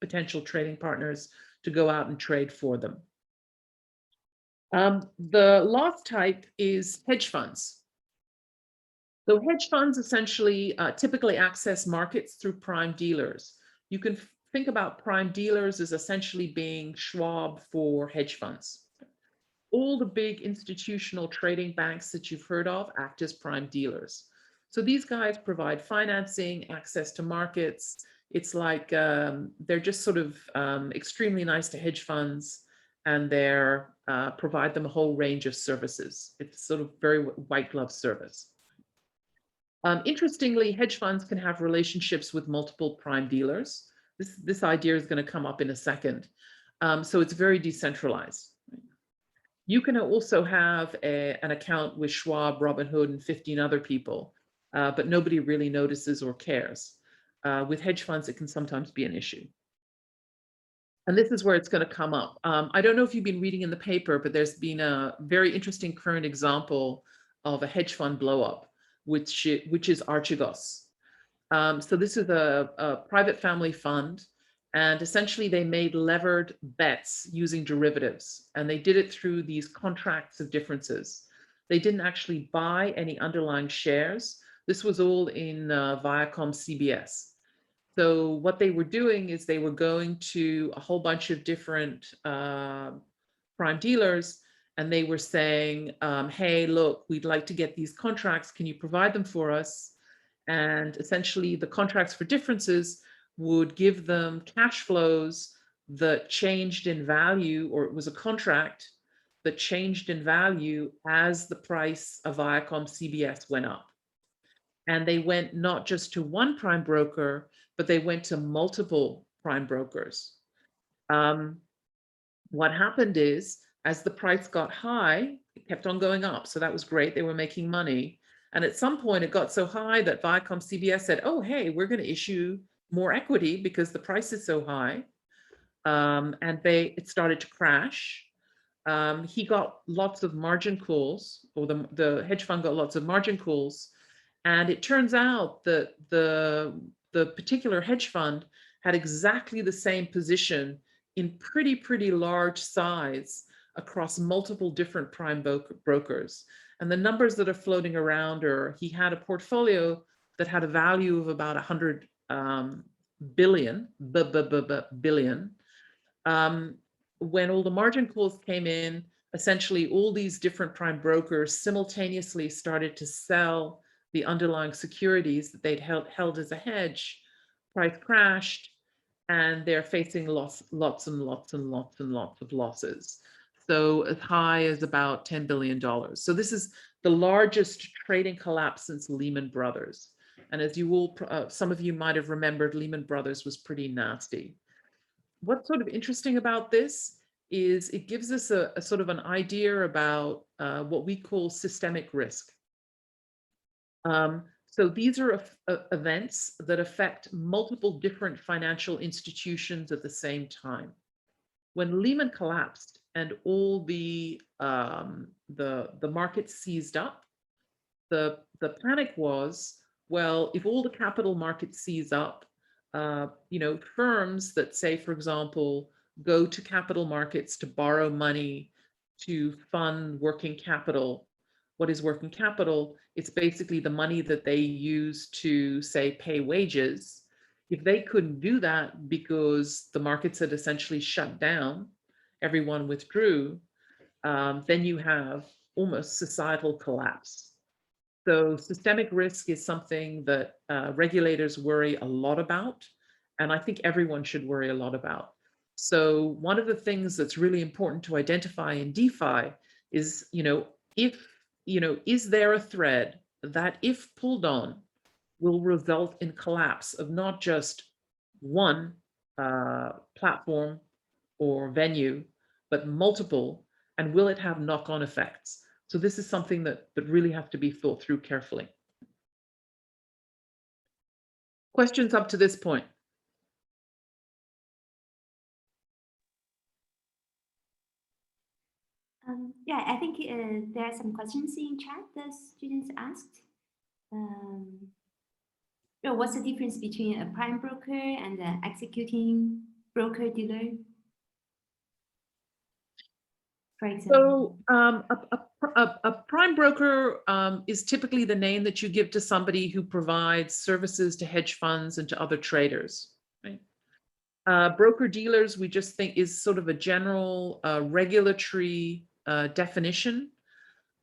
potential trading partners to go out and trade for them. The last type is hedge funds. So hedge funds essentially typically access markets through prime dealers. You can think about prime dealers as essentially being Schwab for hedge funds. All the big institutional trading banks that you've heard of act as prime dealers. So these guys provide financing, access to markets. It's like they're just sort of extremely nice to hedge funds, and they're provide them a whole range of services. It's sort of very white glove service. Interestingly, hedge funds can have relationships with multiple prime dealers. This idea is going to come up in a second. So it's very decentralized. You can also have an account with Schwab, Robinhood, and 15 other people, but nobody really notices or cares. With hedge funds, it can sometimes be an issue. And this is where it's going to come up. I don't know if you've been reading in the paper, but there's been a very interesting current example of a hedge fund blow-up, which is Archegos. So this is a private family fund. And essentially, they made levered bets using derivatives. And they did it through these contracts of differences. They didn't actually buy any underlying shares. This was all in Viacom CBS. So what they were doing is they were going to a whole bunch of different prime dealers, and they were saying, hey, look, we'd like to get these contracts. Can you provide them for us? And essentially, the contracts for differences would give them cash flows that changed in value, or it was a contract that changed in value as the price of Viacom CBS went up. And they went not just to one prime broker, but they went to multiple prime brokers. What happened is, as the price got high, it kept on going up. So that was great. They were making money. And at some point, it got so high that Viacom CBS said, oh, hey, we're going to issue more equity because the price is so high. And it started to crash. He got lots of margin calls, or the hedge fund got lots of margin calls. And it turns out that the particular hedge fund had exactly the same position in pretty large size across multiple different prime brokers. And the numbers that are floating around are, he had a portfolio that had a value of about 100 billion. When all the margin calls came in, essentially all these different prime brokers simultaneously started to sell the underlying securities that they'd held as a hedge. Price crashed, and they're facing lots and lots of losses. So as high as about $10 billion. So this is the largest trading collapse since Lehman Brothers. And as you all, some of you might have remembered, Lehman Brothers was pretty nasty. What's sort of interesting about this is it gives us a sort of an idea about what we call systemic risk. So these are events that affect multiple different financial institutions at the same time. When Lehman collapsed and all the markets seized up, the panic was, well, if all the capital markets seize up, firms that say, for example, go to capital markets to borrow money to fund working capital. What is working capital? It's basically the money that they use to, say, pay wages. If they couldn't do that because the markets had essentially shut down, everyone withdrew, then you have almost societal collapse. So systemic risk is something that regulators worry a lot about, and I think everyone should worry a lot about. So one of the things that's really important to identify in DeFi is, is there a thread that, if pulled on, will result in collapse of not just one platform or venue, but multiple, and will it have knock-on effects? So this is something that really have to be thought through carefully. Questions up to this point? Yeah, I think there are some questions in chat that students asked. What's the difference between a prime broker and an executing broker-dealer? For example. So a prime broker is typically the name that you give to somebody who provides services to hedge funds and to other traders, right? Broker dealers, we just think, is sort of a general regulatory definition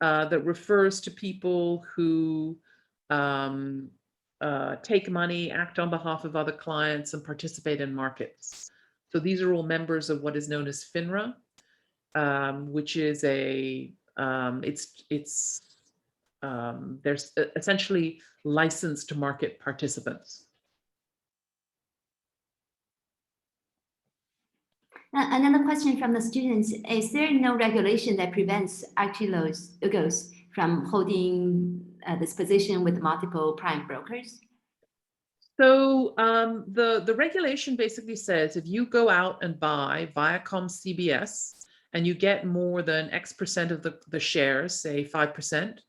that refers to people who take money, act on behalf of other clients, and participate in markets. So these are all members of what is known as FINRA, which is there's essentially licensed market participants. Another question from the students: is there no regulation that prevents Archegos from holding this position with multiple prime brokers? So the regulation basically says if you go out and buy Viacom CBS and you get more than X% of the shares, say 5%,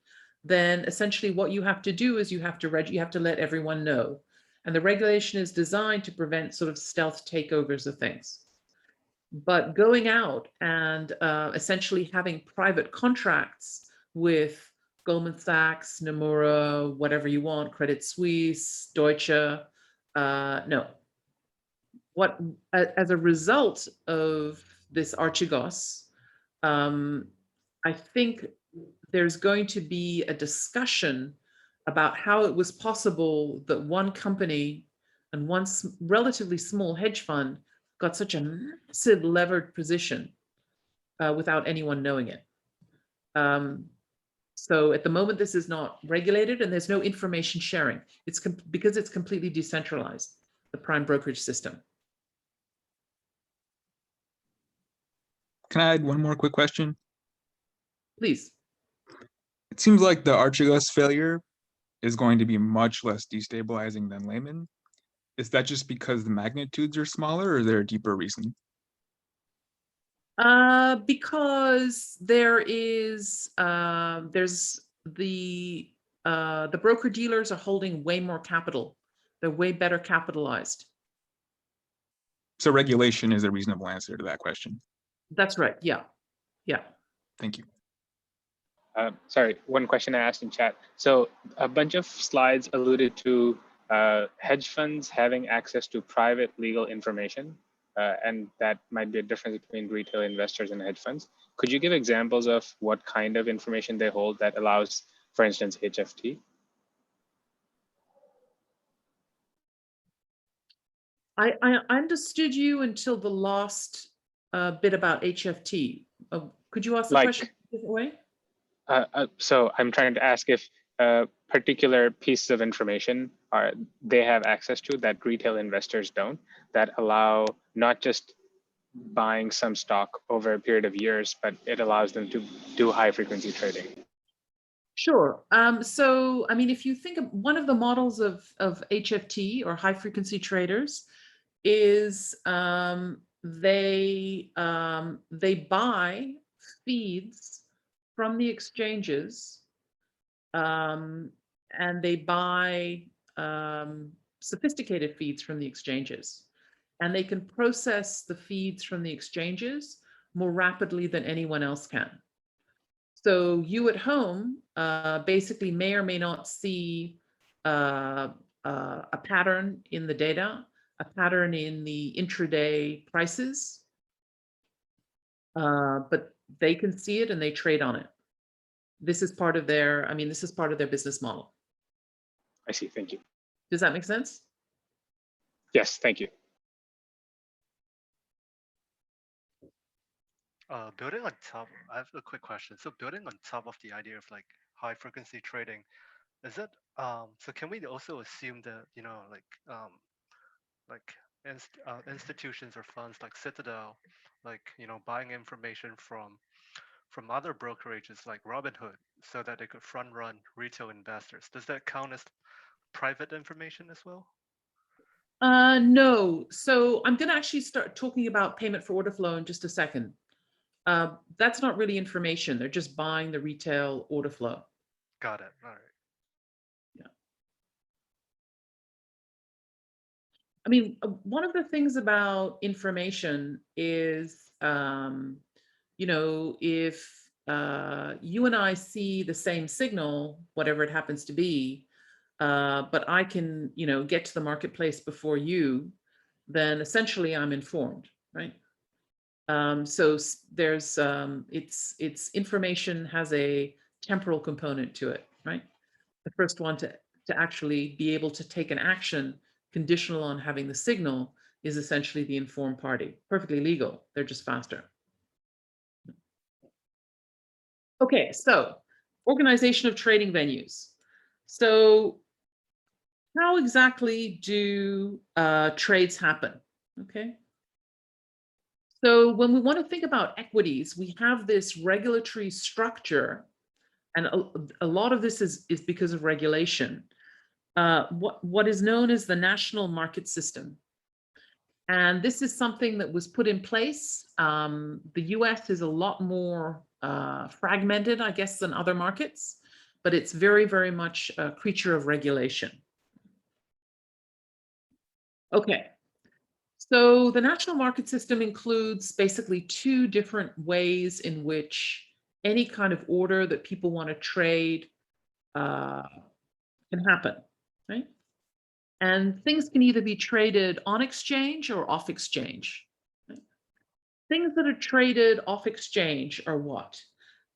then essentially what you have to do is you have to let everyone know. And the regulation is designed to prevent sort of stealth takeovers of things. But going out and essentially having private contracts with Goldman Sachs, Nomura, whatever you want, Credit Suisse, Deutsche, no. As a result of this Archegos, I think there's going to be a discussion about how it was possible that one company and one relatively small hedge fund got such a massive levered position without anyone knowing it. So at the moment, this is not regulated and there's no information sharing. It's because it's completely decentralized, the prime brokerage system. Can I add one more quick question? Please. It seems like the Archegos failure is going to be much less destabilizing than Lehman. Is that just because the magnitudes are smaller, or is there a deeper reason? Because there's the broker dealers are holding way more capital. They're way better capitalized. So regulation is a reasonable answer to that question. That's right. Yeah. Yeah. Thank you. Sorry, one question I asked in chat. So a bunch of slides alluded to hedge funds having access to private legal information, and that might be a difference between retail investors and hedge funds. Could you give examples of what kind of information they hold that allows, for instance, HFT? I understood you until the last bit about HFT. Could you ask the question a different way? So I'm trying to ask if particular pieces of information they have access to that retail investors don't, that allow not just buying some stock over a period of years, but it allows them to do high frequency trading. Sure. So, I mean, if you think of one of the models of HFT or high frequency traders is they buy feeds from the exchanges, and they buy sophisticated feeds from the exchanges, and they can process the feeds from the exchanges more rapidly than anyone else can. So you at home basically may or may not see a pattern in the data, a pattern in the intraday prices, but they can see it and they trade on it. This is part of their, this is part of their business model. I see, thank you. Does that make sense? Yes, thank you. Building on top, I have a quick question. So building on top of the idea of like high frequency trading, is it so can we also assume that, you know, like institutions or funds like Citadel, like, you know, buying information from other brokerages like Robinhood so that they could front run retail investors? Does that count as private information as well? No. So I'm going to actually start talking about payment for order flow in just a second. That's not really information. They're just buying the retail order flow. Got it. All right. I mean, one of the things about information is, you know, if you and I see the same signal, whatever it happens to be, but I can, you know, get to the marketplace before you, then essentially I'm informed, right? So there's, it's information has a temporal component to it, right? The first one to actually be able to take an action conditional on having the signal is essentially the informed party. Perfectly legal, they're just faster. Okay, so organization of trading venues. So how exactly do trades happen? Okay. So when we want to think about equities, we have this regulatory structure, and a lot of this is because of regulation. What is known as the national market system. And this is something that was put in place. The US is a lot more fragmented, I guess, than other markets, but it's very, very much a creature of regulation. Okay, so the national market system includes basically two different ways in which any kind of order that people want to trade can happen, right? And things can either be traded on exchange or off exchange. Right? Things that are traded off exchange are what?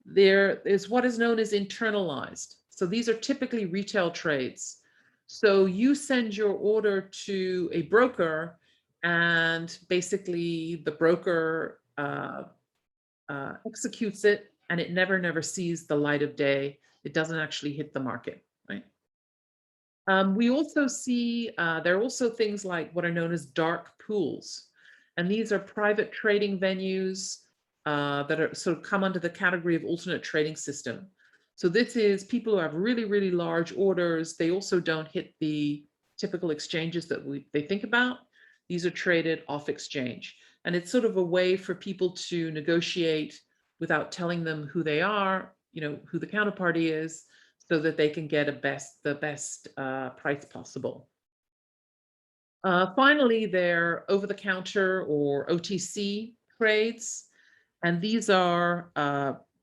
There is what is known as internalized. So these are typically retail trades. So you send your order to a broker, and basically the broker executes it, and it never sees the light of day. It doesn't actually hit the market, right? We also see, there are also things like what are known as dark pools. And these are private trading venues that are sort of come under the category of alternate trading system. So this is people who have really, really large orders. They also don't hit the typical exchanges that they think about. These are traded off exchange. And it's sort of a way for people to negotiate without telling them who they are, you know, who the counterparty is, so that they can get the best price possible. Finally, they're over-the-counter or OTC trades, and these are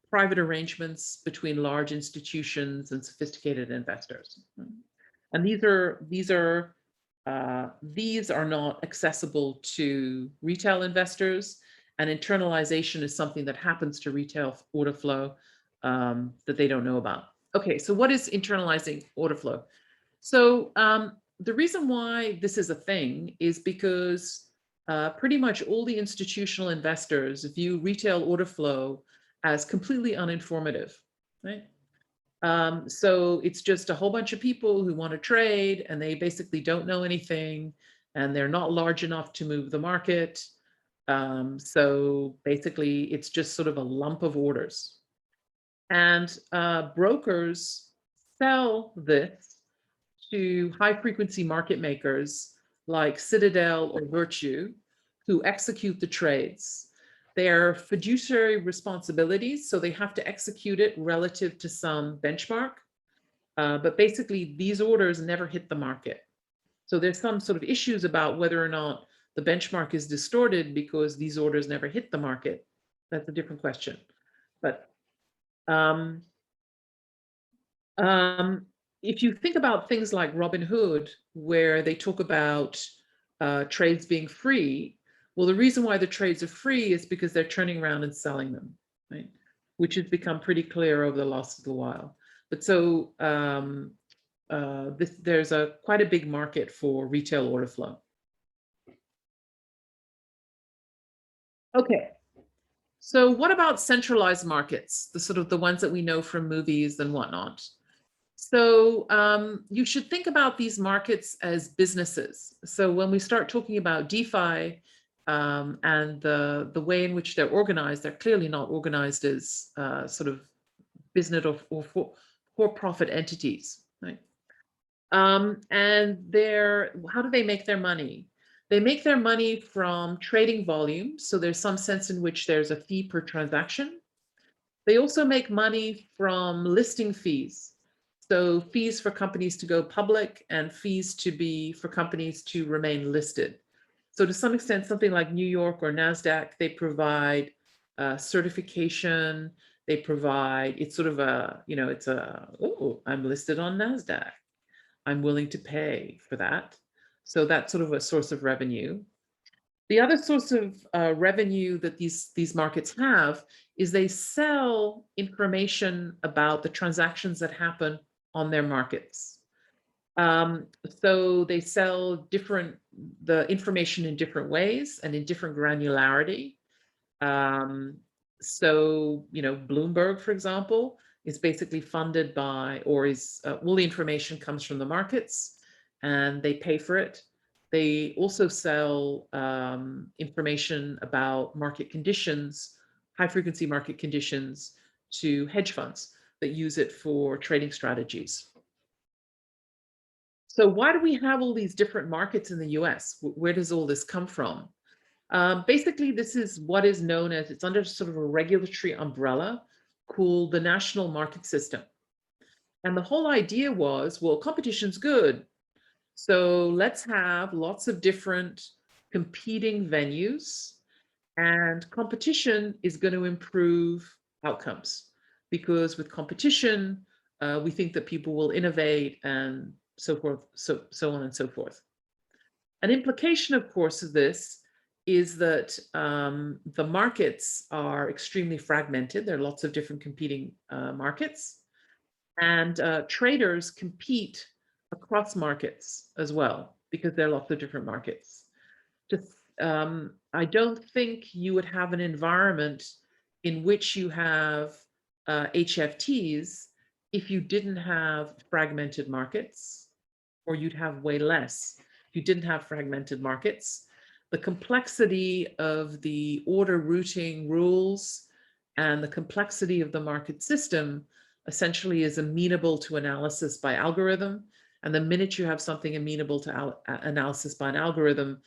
private arrangements between large institutions and sophisticated investors. And these are not accessible to retail investors, and internalization is something that happens to retail order flow that they don't know about. Okay, so what is internalizing order flow? So the reason why this is a thing is because pretty much all the institutional investors view retail order flow as completely uninformative, right? So it's just a whole bunch of people who want to trade, and they basically don't know anything, and they're not large enough to move the market. So basically, it's just sort of a lump of orders. And brokers sell this to high-frequency market makers like Citadel or Virtue, who execute the trades. They're fiduciary responsibilities, so they have to execute it relative to some benchmark. But basically, these orders never hit the market. So there's some sort of issues about whether or not the benchmark is distorted because these orders never hit the market. That's a different question. But if you think about things like Robinhood, where they talk about trades being free, well, the reason why the trades are free is because they're turning around and selling them, right? Which has become pretty clear over the last little while. But so there's quite a big market for retail order flow. Okay, So what about centralized markets, the sort of the ones that we know from movies and whatnot? So you should think about these markets as businesses. So when we start talking about DeFi and the way in which they're organized, they're clearly not organized as sort of business or for-profit entities, right? And how do they make their money? They make their money from trading volume. So there's some sense in which there's a fee per transaction. They also make money from listing fees. So fees for companies to go public and fees for companies to remain listed. So to some extent, something like New York or NASDAQ, they provide certification. They provide, it's sort of a, oh, I'm listed on NASDAQ. I'm willing to pay for that. So that's sort of a source of revenue. The other source of revenue that these markets have is they sell information about the transactions that happen on their markets. So they sell the information in different ways and in different granularity. So, Bloomberg, for example, is basically funded by, or all the information comes from the markets and they pay for it. They also sell information about market conditions, high frequency market conditions, to hedge funds that use it for trading strategies. So why do we have all these different markets in the US? Where does all this come from? Basically, this is what is known as, it's under sort of a regulatory umbrella called the National Market System. And the whole idea was, well, competition's good. So let's have lots of different competing venues, and competition is going to improve outcomes, because with competition, we think that people will innovate and so forth, so on and so forth. An implication, of course, of this is that the markets are extremely fragmented. There are lots of different competing markets, and traders compete across markets as well, because there are lots of different markets. I don't think you would have an environment in which you have HFTs if you didn't have fragmented markets, or you'd have way less if you didn't have fragmented markets. The complexity of the order routing rules and the complexity of the market system essentially is amenable to analysis by algorithm. And the minute you have something amenable to analysis by an algorithm,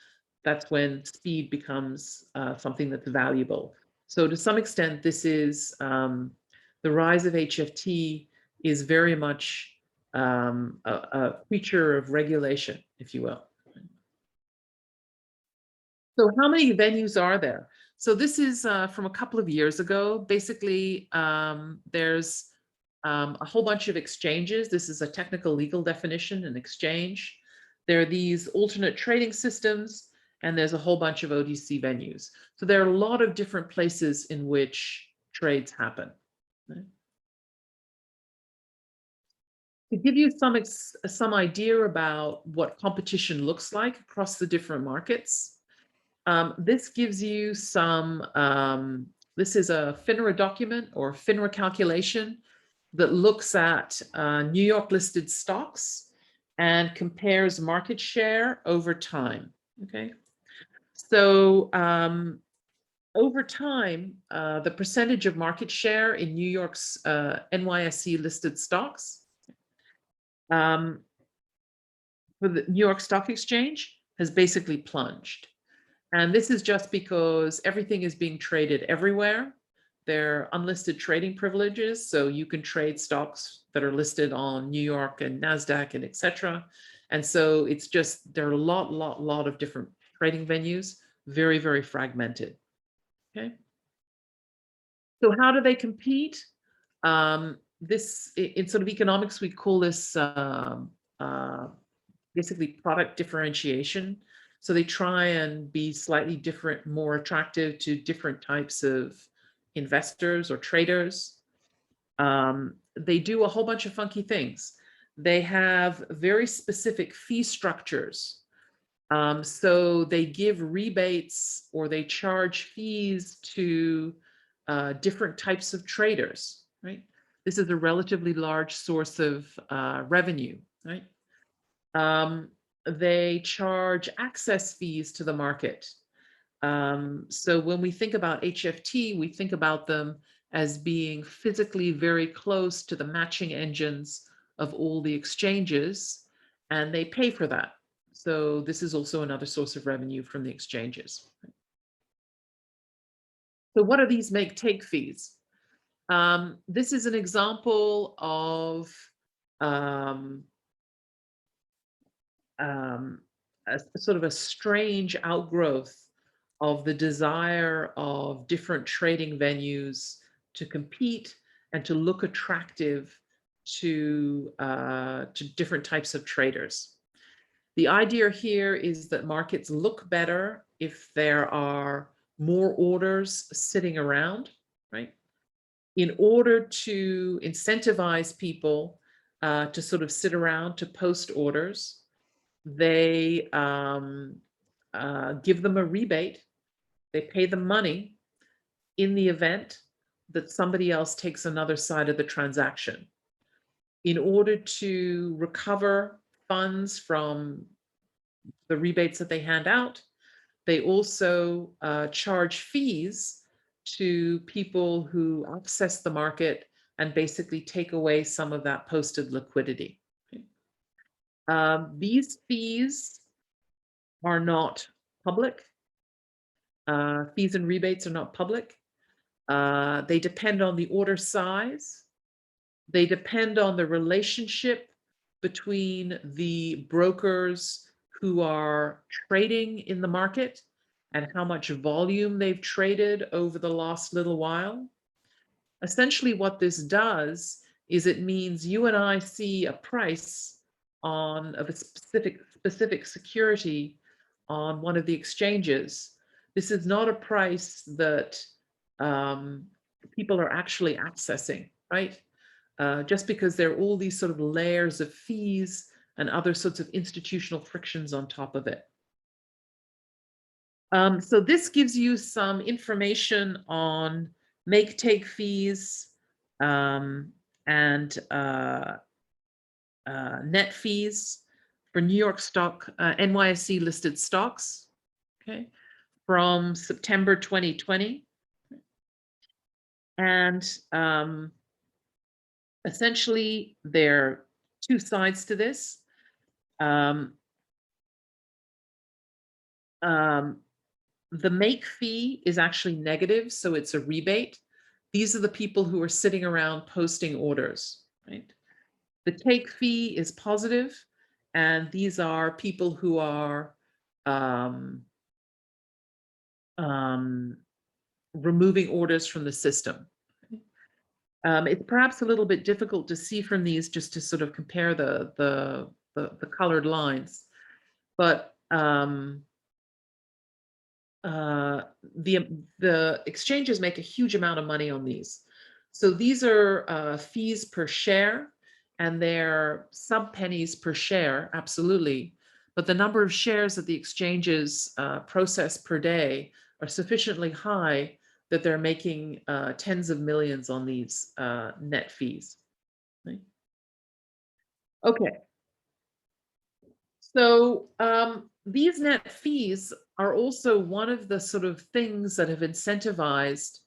that's when speed becomes something that's valuable. So to some extent, this is the rise of HFT is very much a feature of regulation, if you will. So how many venues are there? So this is from a couple of years ago. Basically, there's a whole bunch of exchanges. This is a technical legal definition, an exchange. There are these alternate trading systems, and there's a whole bunch of OTC venues. So there are a lot of different places in which trades happen. Right? To give you some idea about what competition looks like across the different markets, this gives you some, this is a FINRA document or FINRA calculation that looks at New York listed stocks and compares market share over time, okay? So over time, the percentage of market share in New York's NYSE listed stocks for the New York Stock Exchange has basically plunged. And this is just because everything is being traded everywhere. There are unlisted trading privileges, so you can trade stocks that are listed on New York and NASDAQ and et cetera. And so it's just, there are a lot of different trading venues, very, very fragmented, okay? So how do they compete? This, in sort of economics, we call this basically product differentiation. So they try and be slightly different, more attractive to different types of investors or traders. They do a whole bunch of funky things. They have very specific fee structures. So they give rebates or they charge fees to different types of traders, right? This is a relatively large source of revenue, right? They charge access fees to the market. So when we think about HFT, we think about them as being physically very close to the matching engines of all the exchanges, and they pay for that. So this is also another source of revenue from the exchanges. So what are these make-take fees? This is an example of a sort of a strange outgrowth of the desire of different trading venues to compete and to look attractive to different types of traders. The idea here is that markets look better if there are more orders sitting around, right? In order to incentivize people to sort of sit around to post orders, they give them a rebate. They pay them money in the event that somebody else takes another side of the transaction. In order to recover funds from the rebates that they hand out, they also charge fees to people who access the market and basically take away some of that posted liquidity. These fees are not public. Fees and rebates are not public. They depend on the order size. They depend on the relationship between the brokers who are trading in the market and how much volume they've traded over the last little while. Essentially, what this does is it means you and I see a price of a specific security on one of the exchanges. This is not a price that people are actually accessing, right? Just because there are all these sort of layers of fees and other sorts of institutional frictions on top of it. So this gives you some information on make-take fees and net fees for New York stock, NYSE listed stocks, okay, from September 2020. And essentially, there are two sides to this. The make fee is actually negative, so it's a rebate. These are the people who are sitting around posting orders, right? The take fee is positive, and these are people who are removing orders from the system. It's perhaps a little bit difficult to see from these just to sort of compare the colored lines, but the exchanges make a huge amount of money on these. So these are fees per share, and they're sub pennies per share, absolutely. But the number of shares that the exchanges process per day are sufficiently high that they're making tens of millions on these net fees. Right? Okay. So these net fees are also one of the sort of things that have incentivized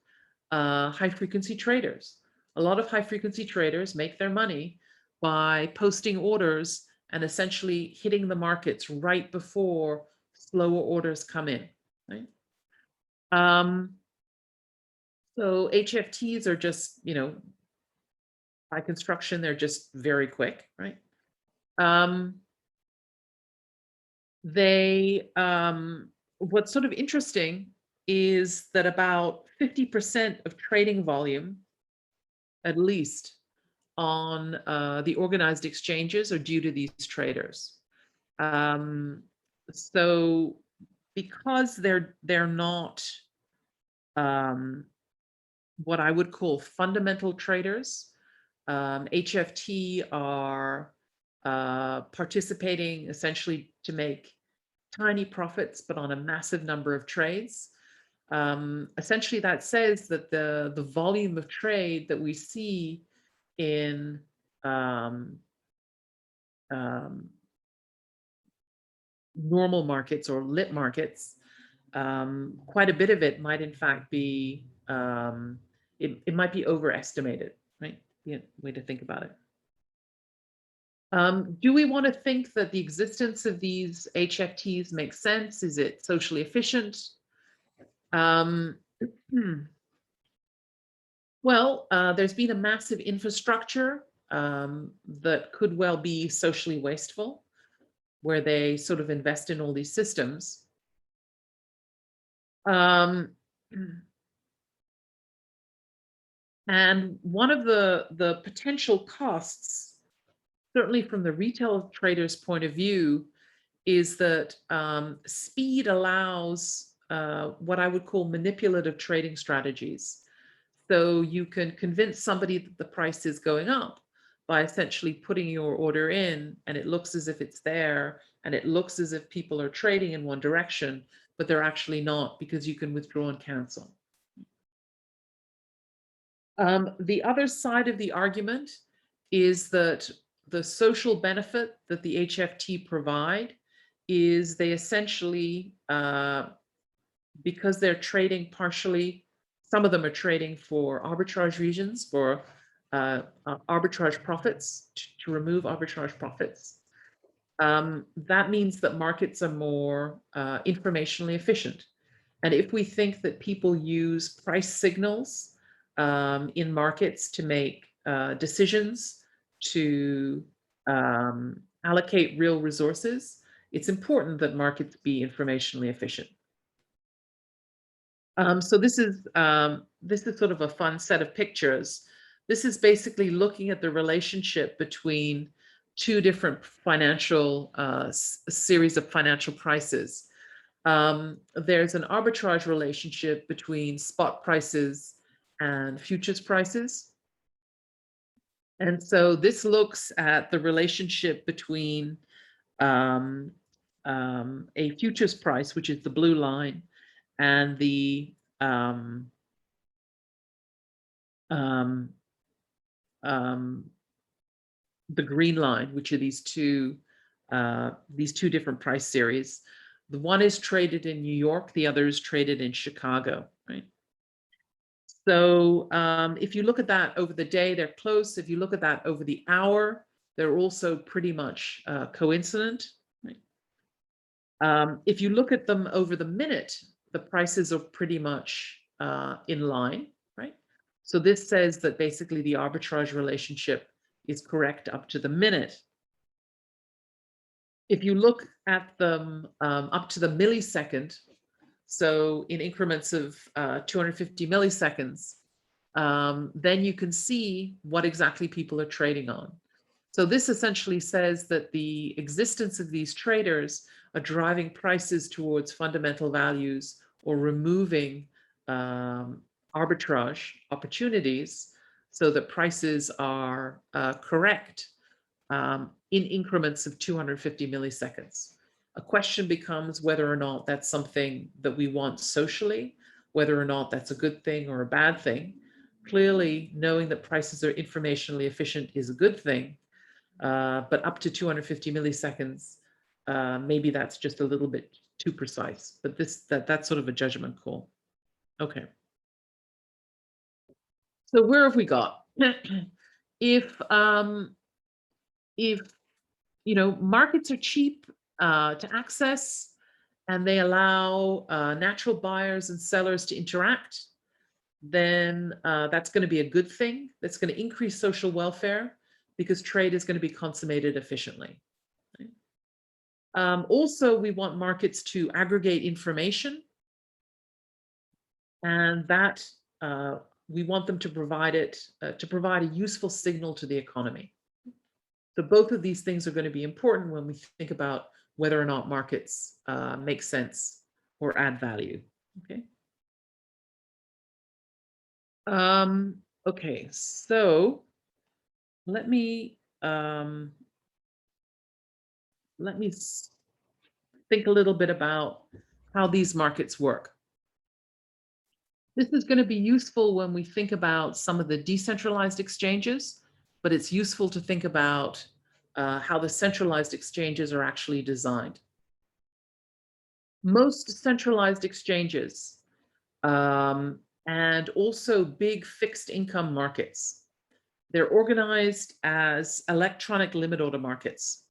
high frequency traders. A lot of high frequency traders make their money by posting orders and essentially hitting the markets right before slower orders come in. Right? So HFTs are just, by construction, they're just very quick, right? What's sort of interesting is that about 50% of trading volume, at least on the organized exchanges, are due to these traders. So because they're not what I would call fundamental traders, HFT are participating essentially to make tiny profits, but on a massive number of trades. essentially that says that the volume of trade that we see in normal markets or lit markets, quite a bit of it might in fact be, it might be overestimated, right? Yeah, way to think about it. Do we want to think that the existence of these HFTs makes sense? Is it socially efficient? Well, there's been a massive infrastructure that could well be socially wasteful, where they sort of invest in all these systems. And one of the potential costs, certainly from the retail trader's point of view, is that speed allows what I would call manipulative trading strategies. So you can convince somebody that the price is going up by essentially putting your order in, and it looks as if it's there, and it looks as if people are trading in one direction, but they're actually not, because you can withdraw and cancel. The other side of the argument is that the social benefit that the HFT provide is they essentially, because they're trading partially, some of them are trading for arbitrage regions, for arbitrage profits, to remove arbitrage profits. That means that markets are more informationally efficient. And if we think that people use price signals in markets to make decisions, to allocate real resources, it's important that markets be informationally efficient. So this is sort of a fun set of pictures. This is basically looking at the relationship between two different financial series of financial prices. There's an arbitrage relationship between spot prices and futures prices. And so this looks at the relationship between a futures price, which is the blue line, and the green line, which are these two different price series. The one is traded in New York, the other is traded in Chicago, right? So if you look at that over the day, they're close. If you look at that over the hour, they're also pretty much coincident, right? If you look at them over the minute, the prices are pretty much in line, right? So this says that basically the arbitrage relationship is correct up to the minute. If you look at them up to the millisecond, so in increments of 250 milliseconds, then you can see what exactly people are trading on. So this essentially says that the existence of these traders are driving prices towards fundamental values or removing arbitrage opportunities so that prices are correct in increments of 250 milliseconds. A question becomes whether or not that's something that we want socially, whether or not that's a good thing or a bad thing. Clearly, knowing that prices are informationally efficient is a good thing, but up to 250 milliseconds, maybe that's just a little bit too precise. But that's sort of a judgment call. Okay. So where have we got? If you know, markets are cheap to access, and they allow natural buyers and sellers to interact, then that's going to be a good thing. That's going to increase social welfare because trade is going to be consummated efficiently. Right? Also, we want markets to aggregate information, and that we want them to provide a useful signal to the economy. So both of these things are going to be important when we think about whether or not markets make sense or add value. Okay. Okay, so let me think a little bit about how these markets work. This is going to be useful when we think about some of the decentralized exchanges, but it's useful to think about how the centralized exchanges are actually designed. Most centralized exchanges and also big fixed income markets, they're organized as electronic limit order markets.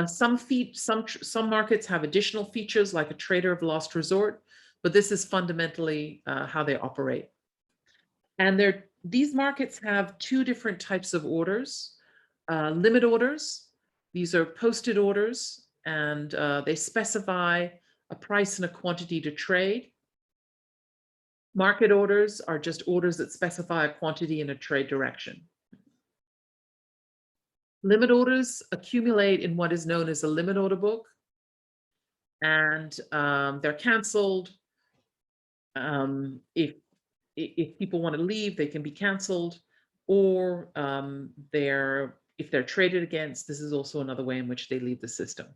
Some markets have additional features like a trader of last resort, but this is fundamentally how they operate. And these markets have two different types of orders. Limit orders, these are posted orders, and they specify a price and a quantity to trade. Market orders are just orders that specify a quantity and a trade direction. Limit orders accumulate in what is known as a limit order book, and they're canceled. If people want to leave, they can be canceled, or if they're traded against, this is also another way in which they leave the system.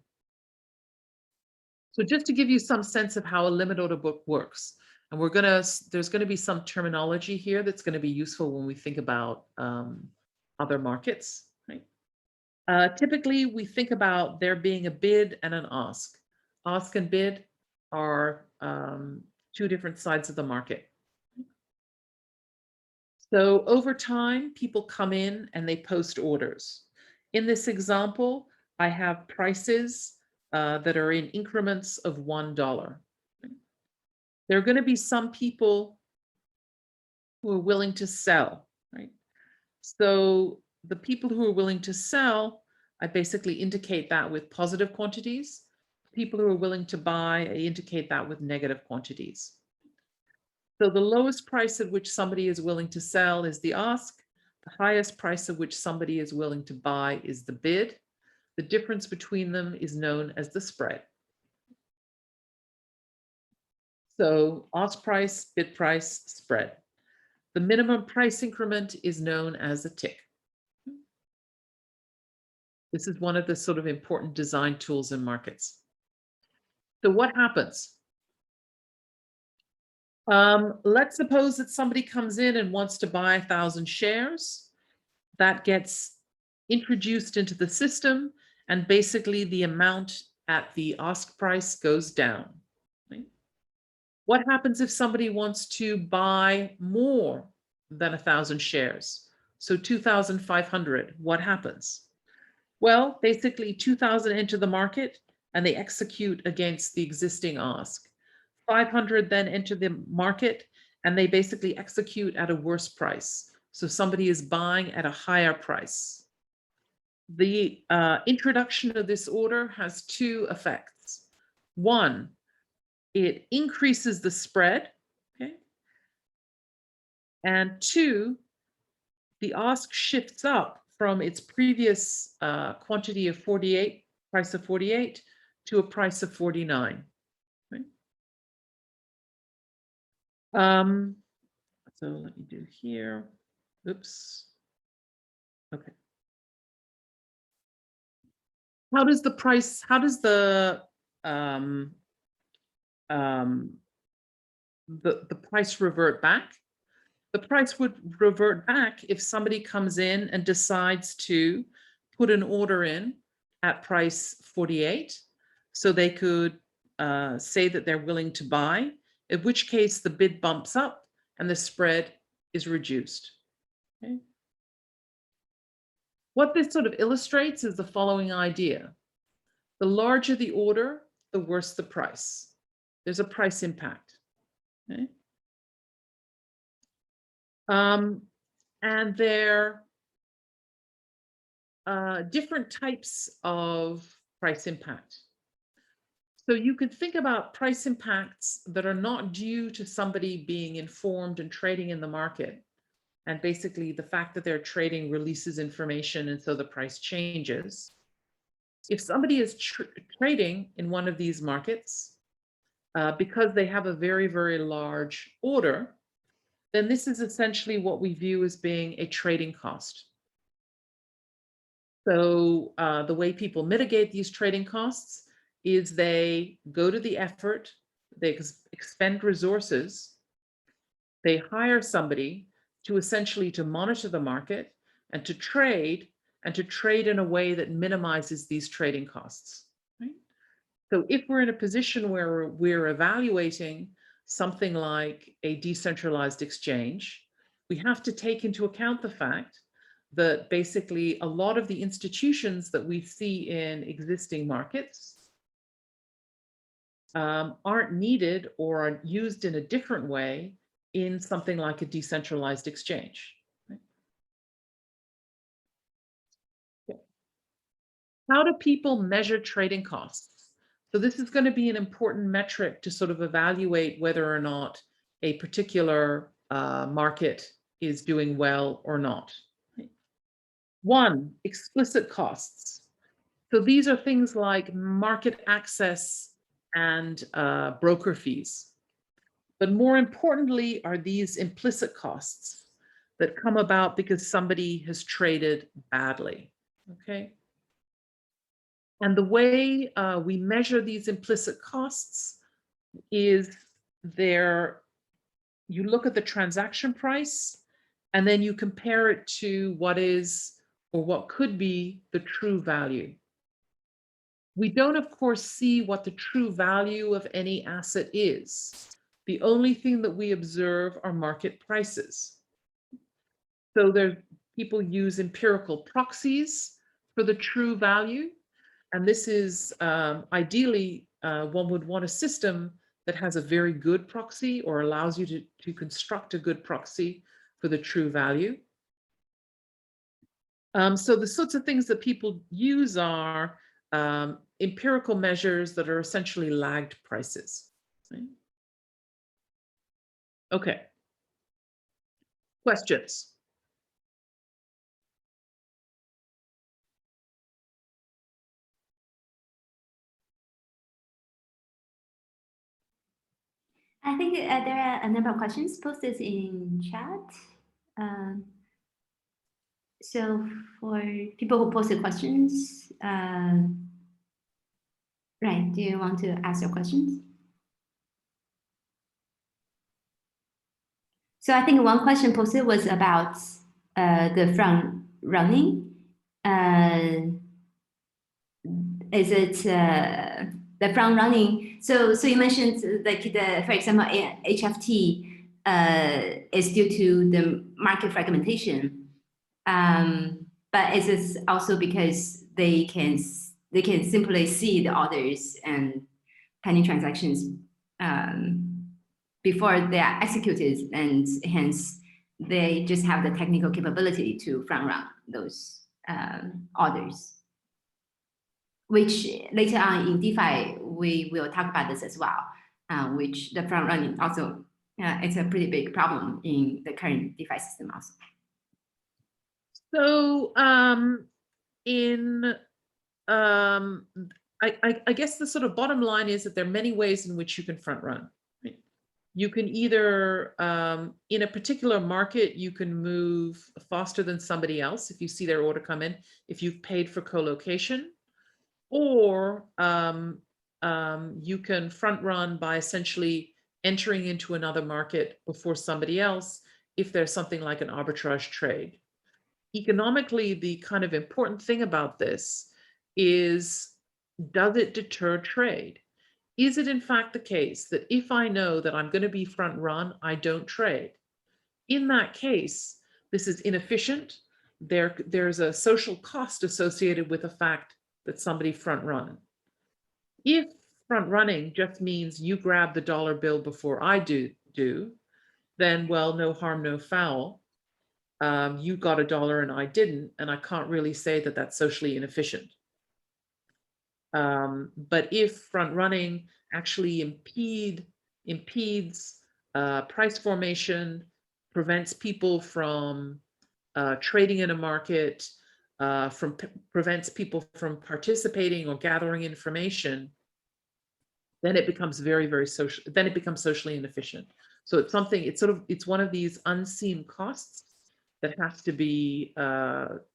So just to give you some sense of how a limit order book works, and there's going to be some terminology here that's going to be useful when we think about other markets. Right? Typically, we think about there being a bid and an ask. Ask and bid are two different sides of the market. So over time, people come in and they post orders. In this example, I have prices that are in increments of $1. There are going to be some people who are willing to sell, right? So the people who are willing to sell, I basically indicate that with positive quantities. People who are willing to buy, I indicate that with negative quantities. So the lowest price at which somebody is willing to sell is the ask. The highest price at which somebody is willing to buy is the bid. The difference between them is known as the spread. So ask price, bid price, spread. The minimum price increment is known as a tick. This is one of the sort of important design tools in markets. So what happens? Let's suppose that somebody comes in and wants to buy 1,000 shares. That gets introduced into the system, and basically the amount at the ask price goes down. Right? What happens if somebody wants to buy more than 1,000 shares? So 2,500, what happens? Well, basically 2,000 enter the market and they execute against the existing ask. 500 then enter the market and they basically execute at a worse price. So somebody is buying at a higher price. The introduction of this order has two effects. One, it increases the spread, okay? And two, the ask shifts up from its previous quantity of 48, price of 48, to a price of 49. Right? So let me do here. Oops. Okay. How does the price revert back? The price would revert back if somebody comes in and decides to put an order in at price 48. So they could say that they're willing to buy, in which case the bid bumps up and the spread is reduced. Okay. What this sort of illustrates is the following idea. The larger the order, the worse the price. There's a price impact. Okay. And there are different types of price impact. So you could think about price impacts that are not due to somebody being informed and trading in the market. And basically the fact that they're trading releases information and so the price changes. If somebody is trading in one of these markets, because they have a very, very large order, then this is essentially what we view as being a trading cost. So the way people mitigate these trading costs is they go to the effort they expend resources, they hire somebody to essentially to monitor the market and to trade in a way that minimizes these trading costs. Right? So if we're in a position where we're evaluating something like a decentralized exchange, we have to take into account the fact that basically a lot of the institutions that we see in existing markets aren't needed or are used in a different way in something like a decentralized exchange. Right? Okay. How do people measure trading costs? So this is going to be an important metric to sort of evaluate whether or not a particular market is doing well or not. Right? One, explicit costs. So these are things like market access and broker fees. But more importantly are these implicit costs that come about because somebody has traded badly, okay? And the way we measure these implicit costs is you look at the transaction price and then you compare it to what is or what could be the true value. We don't, of course, see what the true value of any asset is. The only thing that we observe are market prices. So people use empirical proxies for the true value. And this is ideally, one would want a system that has a very good proxy or allows you to construct a good proxy for the true value. So the sorts of things that people use are empirical measures that are essentially lagged prices. Right? Okay. Questions? I think there are a number of questions posted in chat. So for people who posted questions, right, do you want to ask your questions? So I think one question posted was about the front running. Is it the front running? So you mentioned like for example, HFT is due to the market fragmentation. But is this also because they can simply see the orders and pending transactions before they are executed, and hence they just have the technical capability to front run those orders? Which later on in DeFi we will talk about this as well. Which the front running also it's a pretty big problem in the current DeFi system also. So I guess the sort of bottom line is that there are many ways in which you can front run. Right? You can either, in a particular market, you can move faster than somebody else if you see their order come in, if you've paid for co-location, or you can front run by essentially entering into another market before somebody else if there's something like an arbitrage trade. Economically, the kind of important thing about this is, does it deter trade? Is it in fact the case that if I know that I'm going to be front run, I don't trade? In that case, this is inefficient. There's a social cost associated with the fact that somebody front run. If front running just means you grab the dollar bill before I do, then, well, no harm, no foul. You got a dollar and I didn't, and I can't really say that that's socially inefficient. But if front running actually impedes price formation, prevents people from trading in a market, prevents people from participating or gathering information, then it becomes very, very social. Then it becomes socially inefficient. So it's something. It's one of these unseen costs that has to be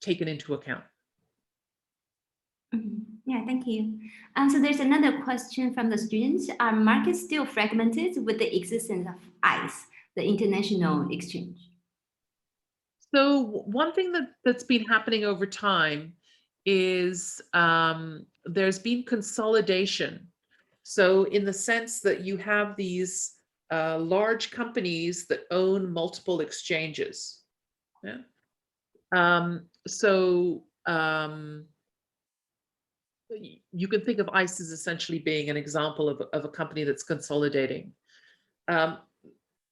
taken into account. Yeah, thank you. So there's another question from the students. Are markets still fragmented with the existence of ICE, the international exchange? So one thing that's been happening over time is there's been consolidation. So in the sense that you have these large companies that own multiple exchanges. Yeah. You can think of ICE as essentially being an example of a company that's consolidating.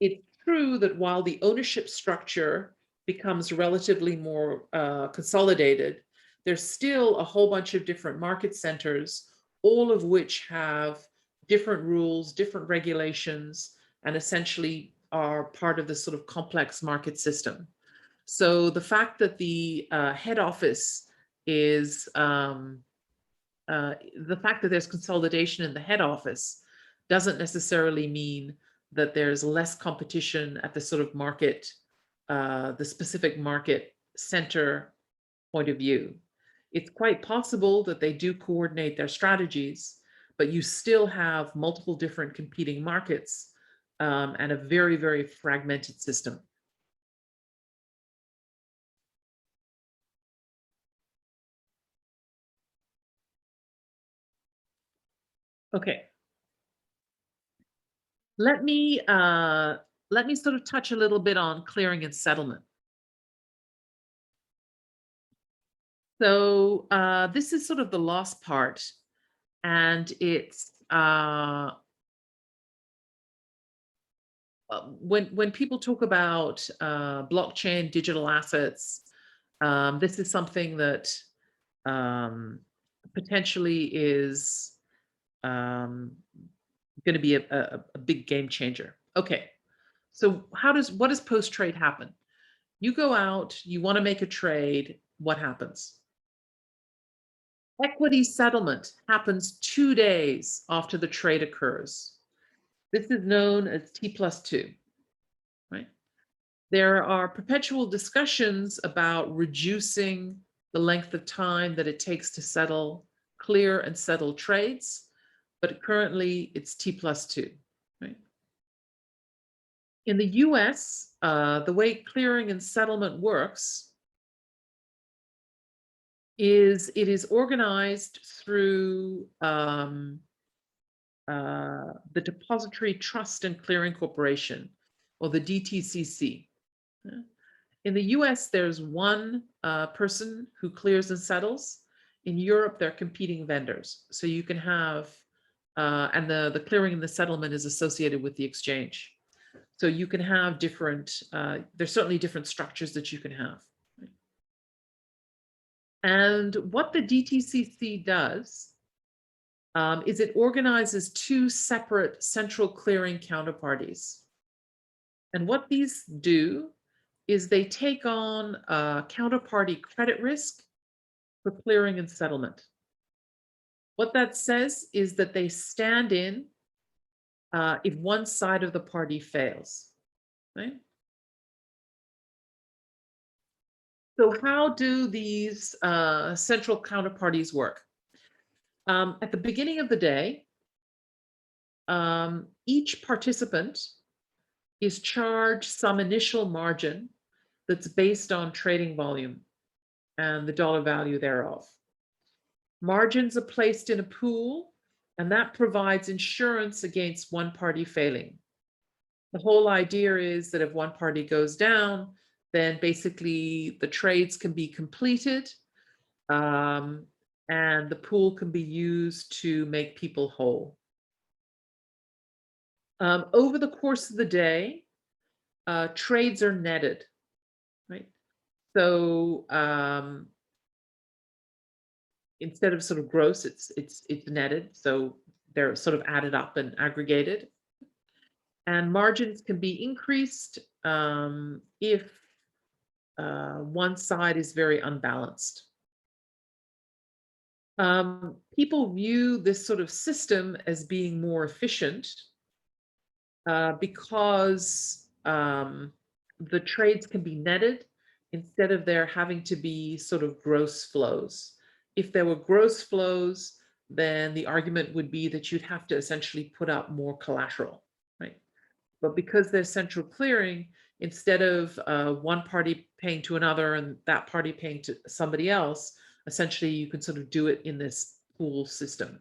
It's true that while the ownership structure becomes relatively more consolidated, there's still a whole bunch of different market centers, all of which have different rules, different regulations, and essentially are part of this sort of complex market system. So the fact that the head office is, the fact that there's consolidation in the head office doesn't necessarily mean that there's less competition at the sort of market, the specific market center point of view. It's quite possible that they do coordinate their strategies, but you still have multiple different competing markets and a very, very fragmented system. Okay. Let me sort of touch a little bit on clearing and settlement. So this is sort of the last part, and it's when people talk about blockchain, digital assets, this is something that potentially is going to be a big game changer. Okay, so what does post-trade happen? You go out, you want to make a trade, what happens? Equity settlement happens 2 days after the trade occurs. This is known as T+2, right? There are perpetual discussions about reducing the length of time that it takes to settle, clear and settle trades, but currently it's T+2, right? In the US, the way clearing and settlement works is it is organized through the Depository Trust and Clearing Corporation, or the DTCC. In the US, there's one person who clears and settles. In Europe, they're competing vendors. So you can have, and the clearing and the settlement is associated with the exchange. So you can have different, there's certainly different structures that you can have. And what the DTCC does is it organizes 2 separate central clearing counterparties. And what these do is they take on counterparty credit risk for clearing and settlement. What that says is that they stand in if one side of the party fails, right? So how do these central counterparties work? At the beginning of the day, each participant is charged some initial margin that's based on trading volume and the dollar value thereof. Margins are placed in a pool, and that provides insurance against one party failing. The whole idea is that if one party goes down, then basically the trades can be completed and the pool can be used to make people whole. Over the course of the day, trades are netted, right? So instead of sort of gross, it's netted. So they're sort of added up and aggregated. And margins can be increased if one side is very unbalanced. People view this sort of system as being more efficient because the trades can be netted instead of there having to be sort of gross flows. if there were gross flows, then the argument would be that you'd have to essentially put up more collateral, right? But because there's central clearing, instead of one party paying to another and that party paying to somebody else, essentially you can sort of do it in this pool system.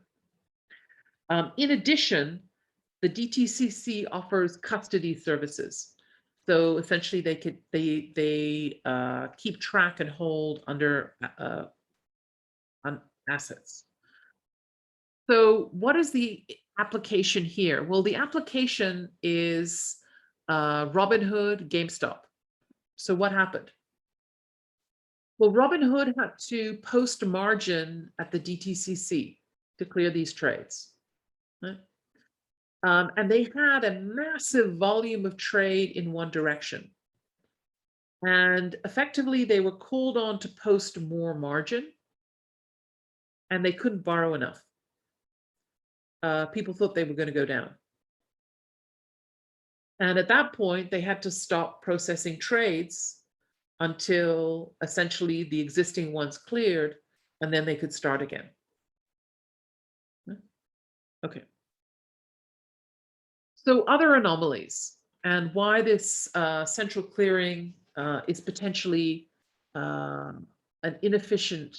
In addition, the DTCC offers custody services. So essentially they keep track and hold under on assets. So what is the application here? Well, the application is Robinhood, GameStop. So what happened? Well, Robinhood had to post margin at the DTCC to clear these trades. Right? And they had a massive volume of trade in one direction. And effectively, they were called on to post more margin, and they couldn't borrow enough. People thought they were going to go down. And at that point, they had to stop processing trades until essentially the existing ones cleared, and then they could start again. Okay. So other anomalies and why this central clearing is potentially an inefficient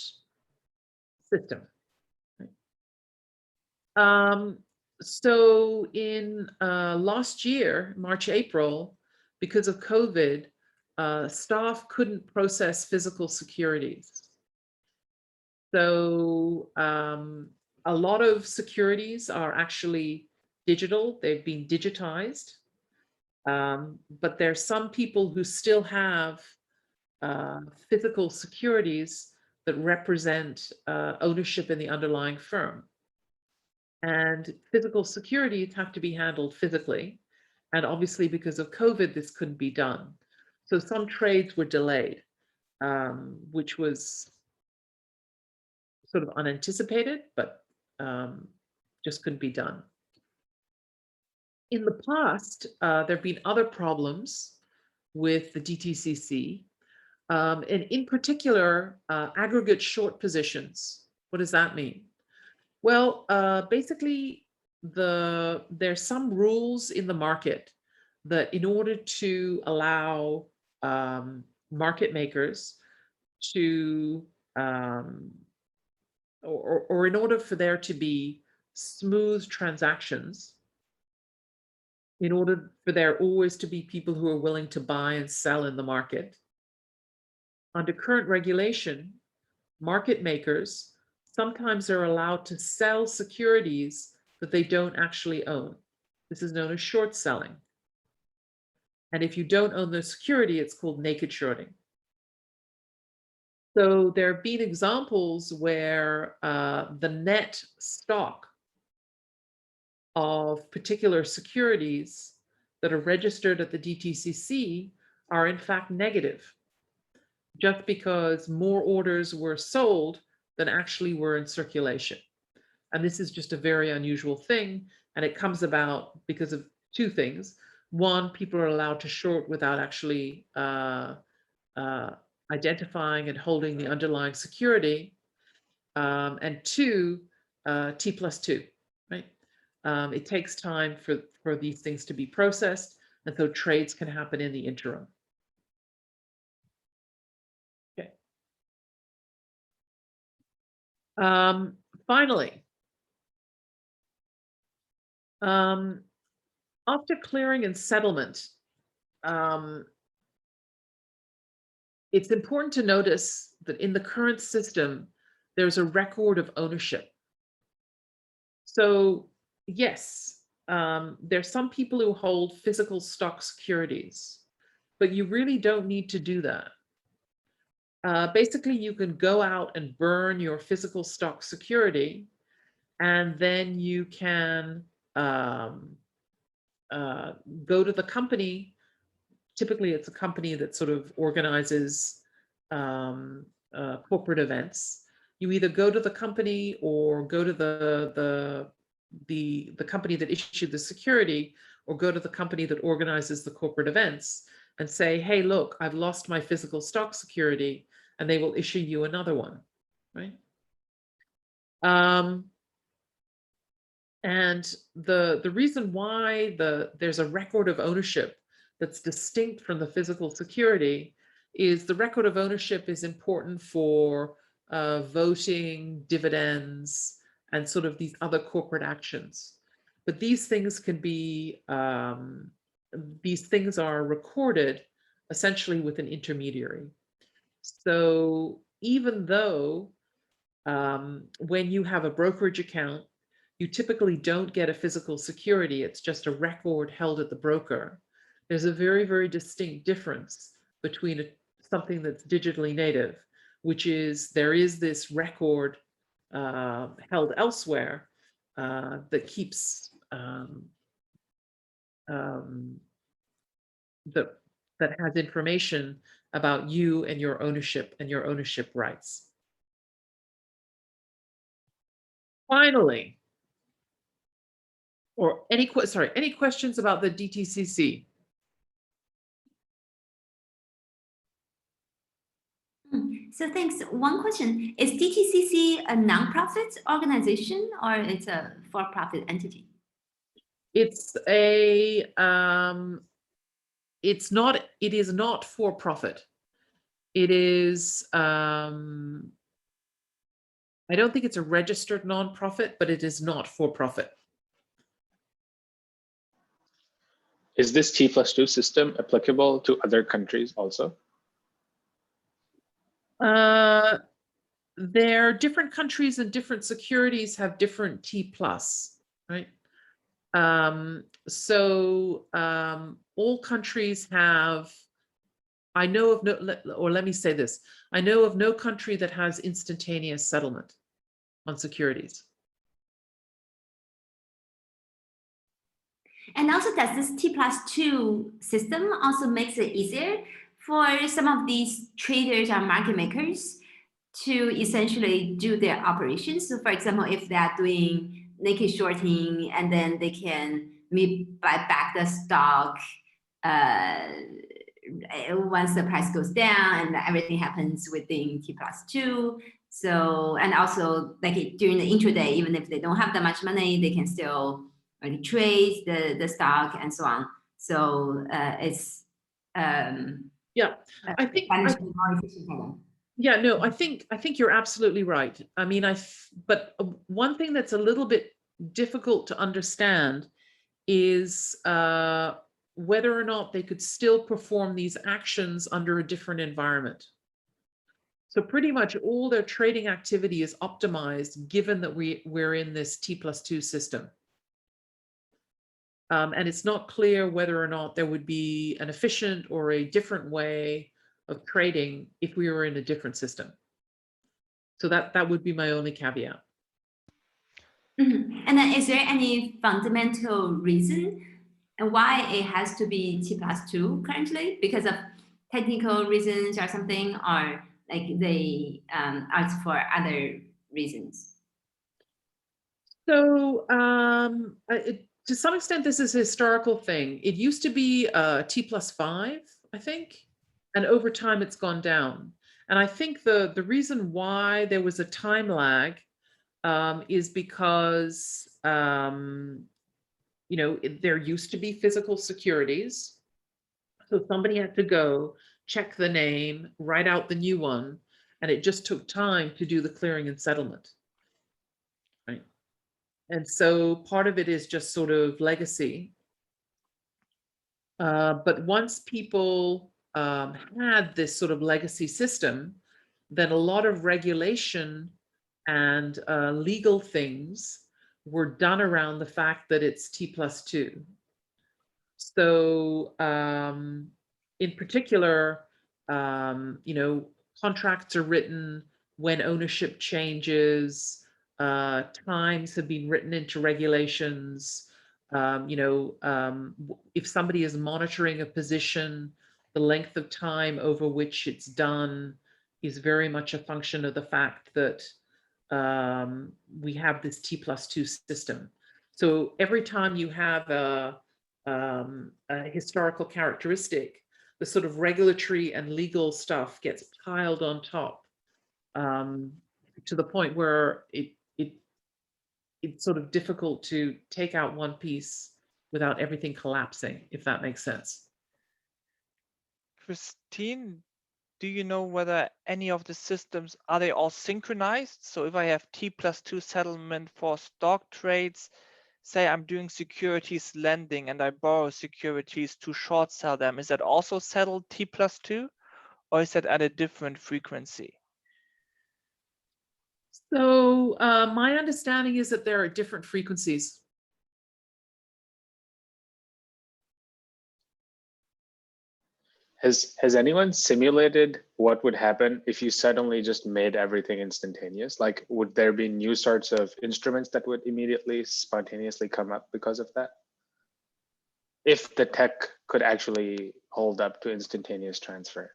system. So in last year, March, April, because of COVID, staff couldn't process physical securities. So a lot of securities are actually digital, they've been digitized, but there's some people who still have physical securities that represent ownership in the underlying firm. And physical securities have to be handled physically. And obviously because of COVID, this couldn't be done. So some trades were delayed, which was sort of unanticipated, but just couldn't be done. In the past, there have been other problems with the DTCC, and in particular, aggregate short positions. What does that mean? Well, basically, there's some rules in the market that in order to allow market makers to, or in order for there to be smooth transactions, in order for there always to be people who are willing to buy and sell in the market, under current regulation, market makers sometimes are allowed to sell securities that they don't actually own. This is known as short selling. And if you don't own the security, it's called naked shorting. So there have been examples where the net stock of particular securities that are registered at the DTCC are in fact negative, just because more orders were sold than actually were in circulation. And this is just a very unusual thing. And it comes about because of two things. One, people are allowed to short without actually identifying and holding the underlying security. And two, T+2, right? It takes time for these things to be processed. And so trades can happen in the interim. Okay. Finally, after clearing and settlement, it's important to notice that in the current system, there's a record of ownership. So yes, there's some people who hold physical stock securities, but you really don't need to do that. Basically, you can go out and burn your physical stock security, and then you can go to the company. Typically, it's a company that sort of organizes corporate events. You either go to the company or go to the company that issued the security, or go to the company that organizes the corporate events and say, hey, look, I've lost my physical stock security, and they will issue you another one, right? And the reason why there's a record of ownership that's distinct from the physical security is the record of ownership is important for voting, dividends, and sort of these other corporate actions. But these things can be, these things are recorded essentially with an intermediary. So even though when you have a brokerage account, you typically don't get a physical security, it's just a record held at the broker. There's a very, very distinct difference between something that's digitally native, which is there is this record held elsewhere that keeps that has information about you and your ownership rights. Finally, or any questions about the DTCC? So thanks. One question, is DTCC a nonprofit organization or it's a for-profit entity? It's a, it is not for profit. It is, I don't think it's a registered nonprofit, but it is not for profit. Is this T+2 system applicable to other countries also? There, different countries and different securities have different T+, right? All countries have, I know of no, or let me say this, I know of no country that has instantaneous settlement on securities. And also, does this T+2 system also makes it easier for some of these traders or market makers to essentially do their operations? So for example, if they're doing naked shorting and then they can maybe buy back the stock once the price goes down and everything happens within T+2. So, and also like during the intraday, even if they don't have that much money, they can still trade the stock and so on. So it's yeah, I think more efficient for them. Yeah, no, I think you're absolutely right. I mean, but one thing that's a little bit difficult to understand is whether or not they could still perform these actions under a different environment. So pretty much all their trading activity is optimized given that we're in this T+2 system. And it's not clear whether or not there would be an efficient or a different way of trading if we were in a different system. So that would be my only caveat. Mm-hmm. And then is there any fundamental reason why it has to be T+2 currently? Because of technical reasons or something, or like they ask for other reasons? So to some extent, this is a historical thing. It used to be T+5, I think, and over time it's gone down. And I think the reason why there was a time lag is because you know, there used to be physical securities. So somebody had to go check the name, write out the new one, and it just took time to do the clearing and settlement. Right. And so part of it is just sort of legacy. But once people had this sort of legacy system, then a lot of regulation and legal things were done around the fact that it's T+2. So in particular, you know, contracts are written when ownership changes, times have been written into regulations. You know, if somebody is monitoring a position, the length of time over which it's done is very much a function of the fact that we have this T+2 system. So every time you have a historical characteristic, the sort of regulatory and legal stuff gets piled on top to the point where it it's sort of difficult to take out one piece without everything collapsing, if that makes sense. Christine, do you know whether any of the systems, are they all synchronized? So if I have T+2 settlement for stock trades, say I'm doing securities lending and I borrow securities to short sell them, is that also settled T+2 or is that at a different frequency? So my understanding is that there are different frequencies. Has anyone simulated what would happen if you suddenly just made everything instantaneous? Like, would there be new sorts of instruments that would immediately spontaneously come up because of that? If the tech could actually hold up to instantaneous transfer.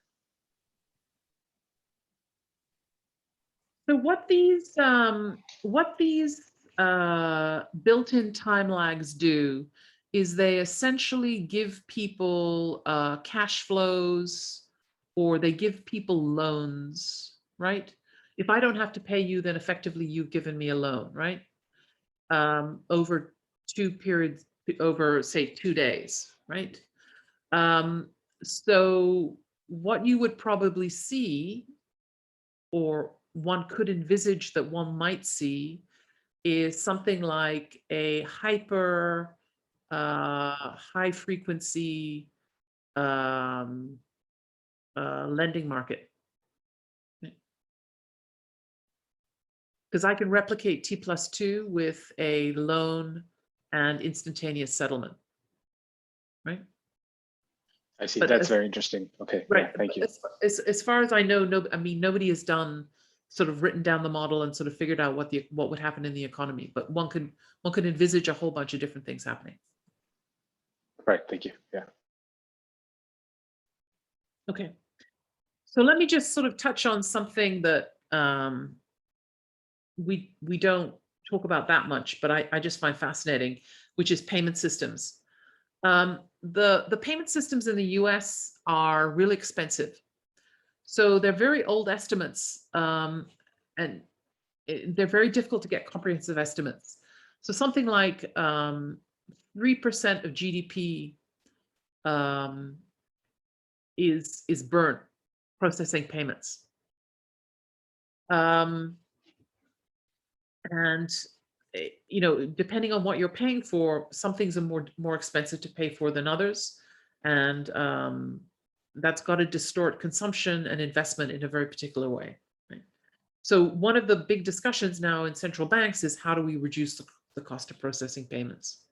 So what these built-in time lags do is they essentially give people cash flows, or they give people loans, right? If I don't have to pay you, then effectively you've given me a loan, right? Over 2 periods, over say 2 days, right? So what you would probably see, or one could envisage that one might see, is something like a hyper high frequency lending market. Because I can replicate T+2 with a loan and instantaneous settlement, right? I see. But That's very interesting. Okay. Right. Yeah, thank you. As far as I know, no, I mean, nobody has done sort of written down the model and sort of figured out what would happen in the economy, but one could envisage a whole bunch of different things happening. Right. Thank you. Yeah. Okay. So let me just sort of touch on something that we don't talk about that much, but I just find fascinating, which is payment systems. The payment systems in the US are really expensive. So they're very old estimates, and they're very difficult to get comprehensive estimates. So something like 3% of GDP is burnt processing payments. And you know, depending on what you're paying for, some things are more expensive to pay for than others, and that's got to distort consumption and investment in a very particular way. Right? So one of the big discussions now in central banks is how do we reduce the cost of processing payments?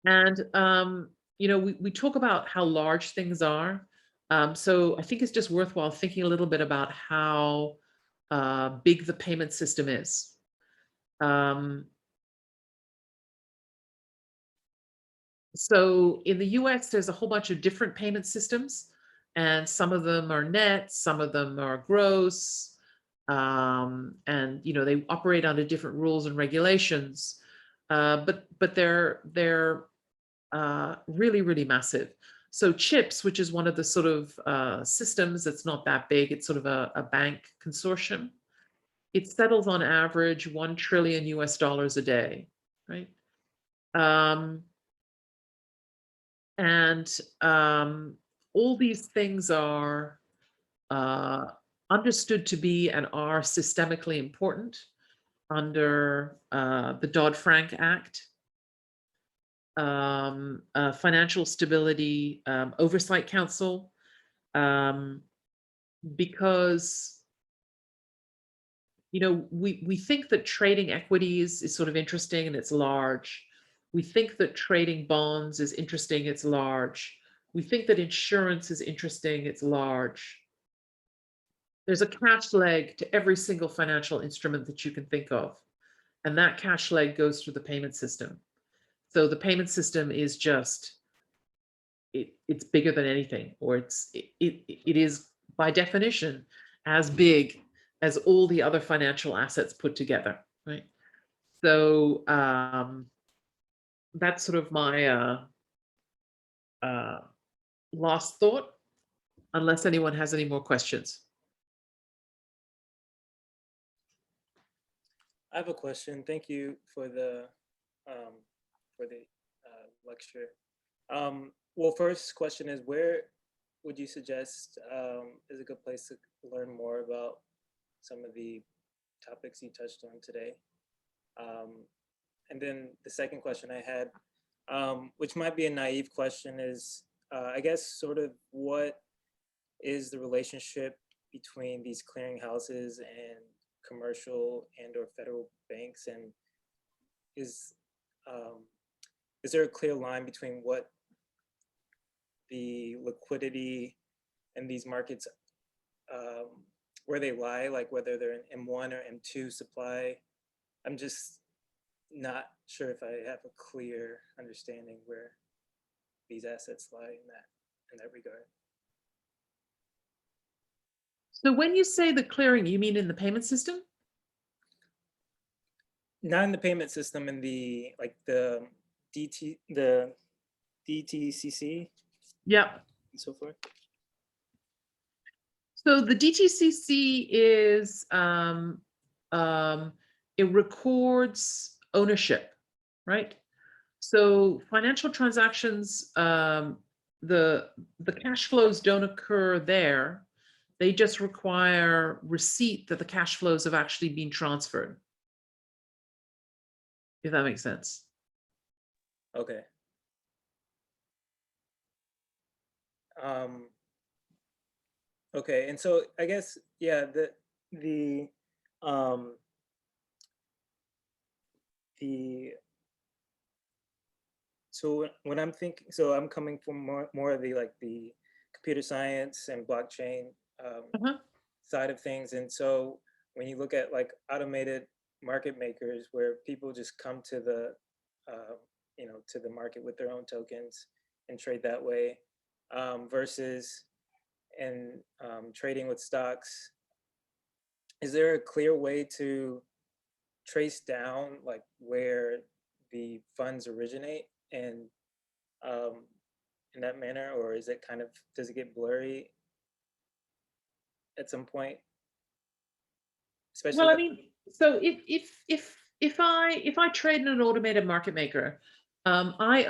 And you know, we talk about how large things are. So I think it's just worthwhile thinking a little bit about how big the payment system is. So in the US, there's a whole bunch of different payment systems, and some of them are net, some of them are gross, and you know, they operate under different rules and regulations, but they're really, really massive. So CHIPS, which is one of the sort of systems that's not that big, it's sort of a bank consortium. It settles on average $1 trillion a day, right? And all these things are understood to be and are systemically important under the Dodd-Frank Act, Financial Stability Oversight Council, because you know, we think that trading equities is sort of interesting and it's large. We think that trading bonds is interesting, it's large. We think that insurance is interesting, it's large. There's a cash leg to every single financial instrument that you can think of. And that cash leg goes through the payment system. So the payment system is just, it's bigger than anything, or it is by definition as big as all the other financial assets put together, right? So that's sort of my last thought, unless anyone has any more questions. I have a question. Thank you for the lecture. Well, first question is, where would you suggest is a good place to learn more about some of the topics you touched on today? And then the second question I had, which might be a naive question, is I guess sort of what is the relationship between these clearinghouses and commercial and or federal banks, and is there a clear line between what the liquidity in these markets, where they lie, like whether they're in M1 or M2 supply? I'm just not sure if I have a clear understanding where these assets lie in that regard. So when you say the clearing, you mean in the payment system? Not in the payment system, in the DTCC. Yeah. And so forth. So the DTCC is it records ownership, right? So financial transactions, the cash flows don't occur there. They just require receipt that the cash flows have actually been transferred. If that makes sense. Okay. Okay, and so I guess, yeah, so when I'm thinking, so I'm coming from more of the computer science and blockchain side of things, and so when you look at like automated market makers, where people just come to the to the market with their own tokens and trade that way, versus trading with stocks, is there a clear way to trace down like where the funds originate and in that manner, or is it kind of, does it get blurry at some point? Especially, well, I mean, so if I trade in an automated market maker, I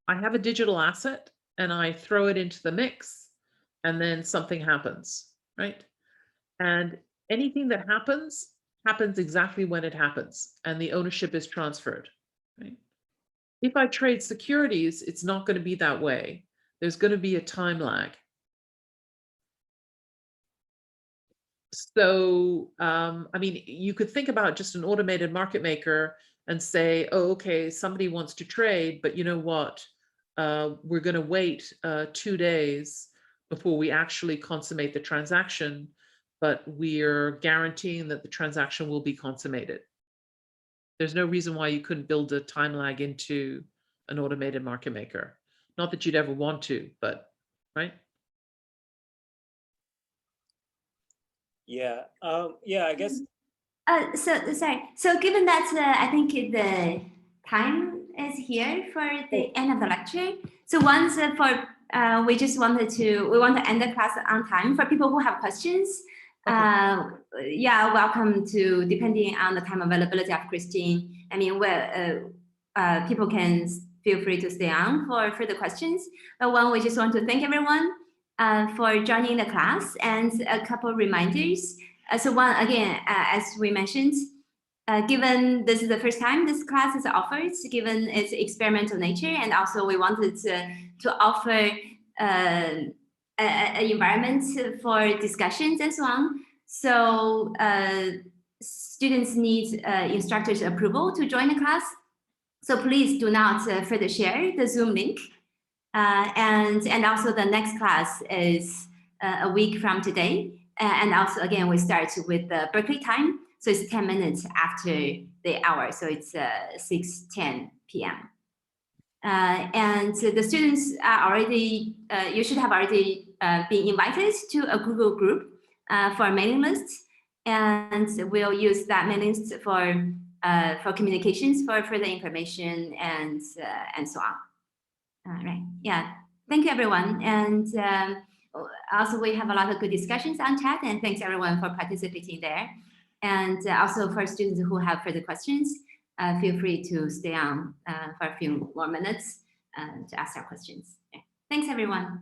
have a digital asset and I throw it into the mix, and then something happens, right? And anything that happens exactly when it happens, and the ownership is transferred, right? If I trade securities, it's not going to be that way. There's going to be a time lag. So, I mean, you could think about just an automated market maker and say, oh, okay, somebody wants to trade, but you know what? We're going to wait 2 days before we actually consummate the transaction, but we're guaranteeing that the transaction will be consummated. There's no reason why you couldn't build a time lag into an automated market maker. Not that you'd ever want to, but right? yeah, yeah, I guess. So sorry. So given that I think the time is here for the end of the lecture. So once we just want to end the class on time. For people who have questions, yeah, welcome to, depending on the time availability of Christine. I mean, people can feel free to stay on for further questions. But one, we just want to thank everyone for joining the class, and a couple of reminders. So one, again, as we mentioned, given this is the first time this class is offered, given its experimental nature, and also we wanted to offer an environment for discussions and so on. So students need instructors' approval to join the class. So please do not further share the Zoom link. And also the next class is a week from today. And also, again, we start with the Berkeley time. So it's 10 minutes after the hour. So it's 6:10 p.m. And the students are already, you should have already been invited to a Google group for a mailing list. And we'll use that mailing list for communications, for further information, and so on. Right. Yeah. Thank you, everyone. And also, we have a lot of good discussions on chat, and thanks everyone for participating there. And also for students who have further questions, feel free to stay on for a few more minutes to ask our questions. Okay. Thanks, everyone.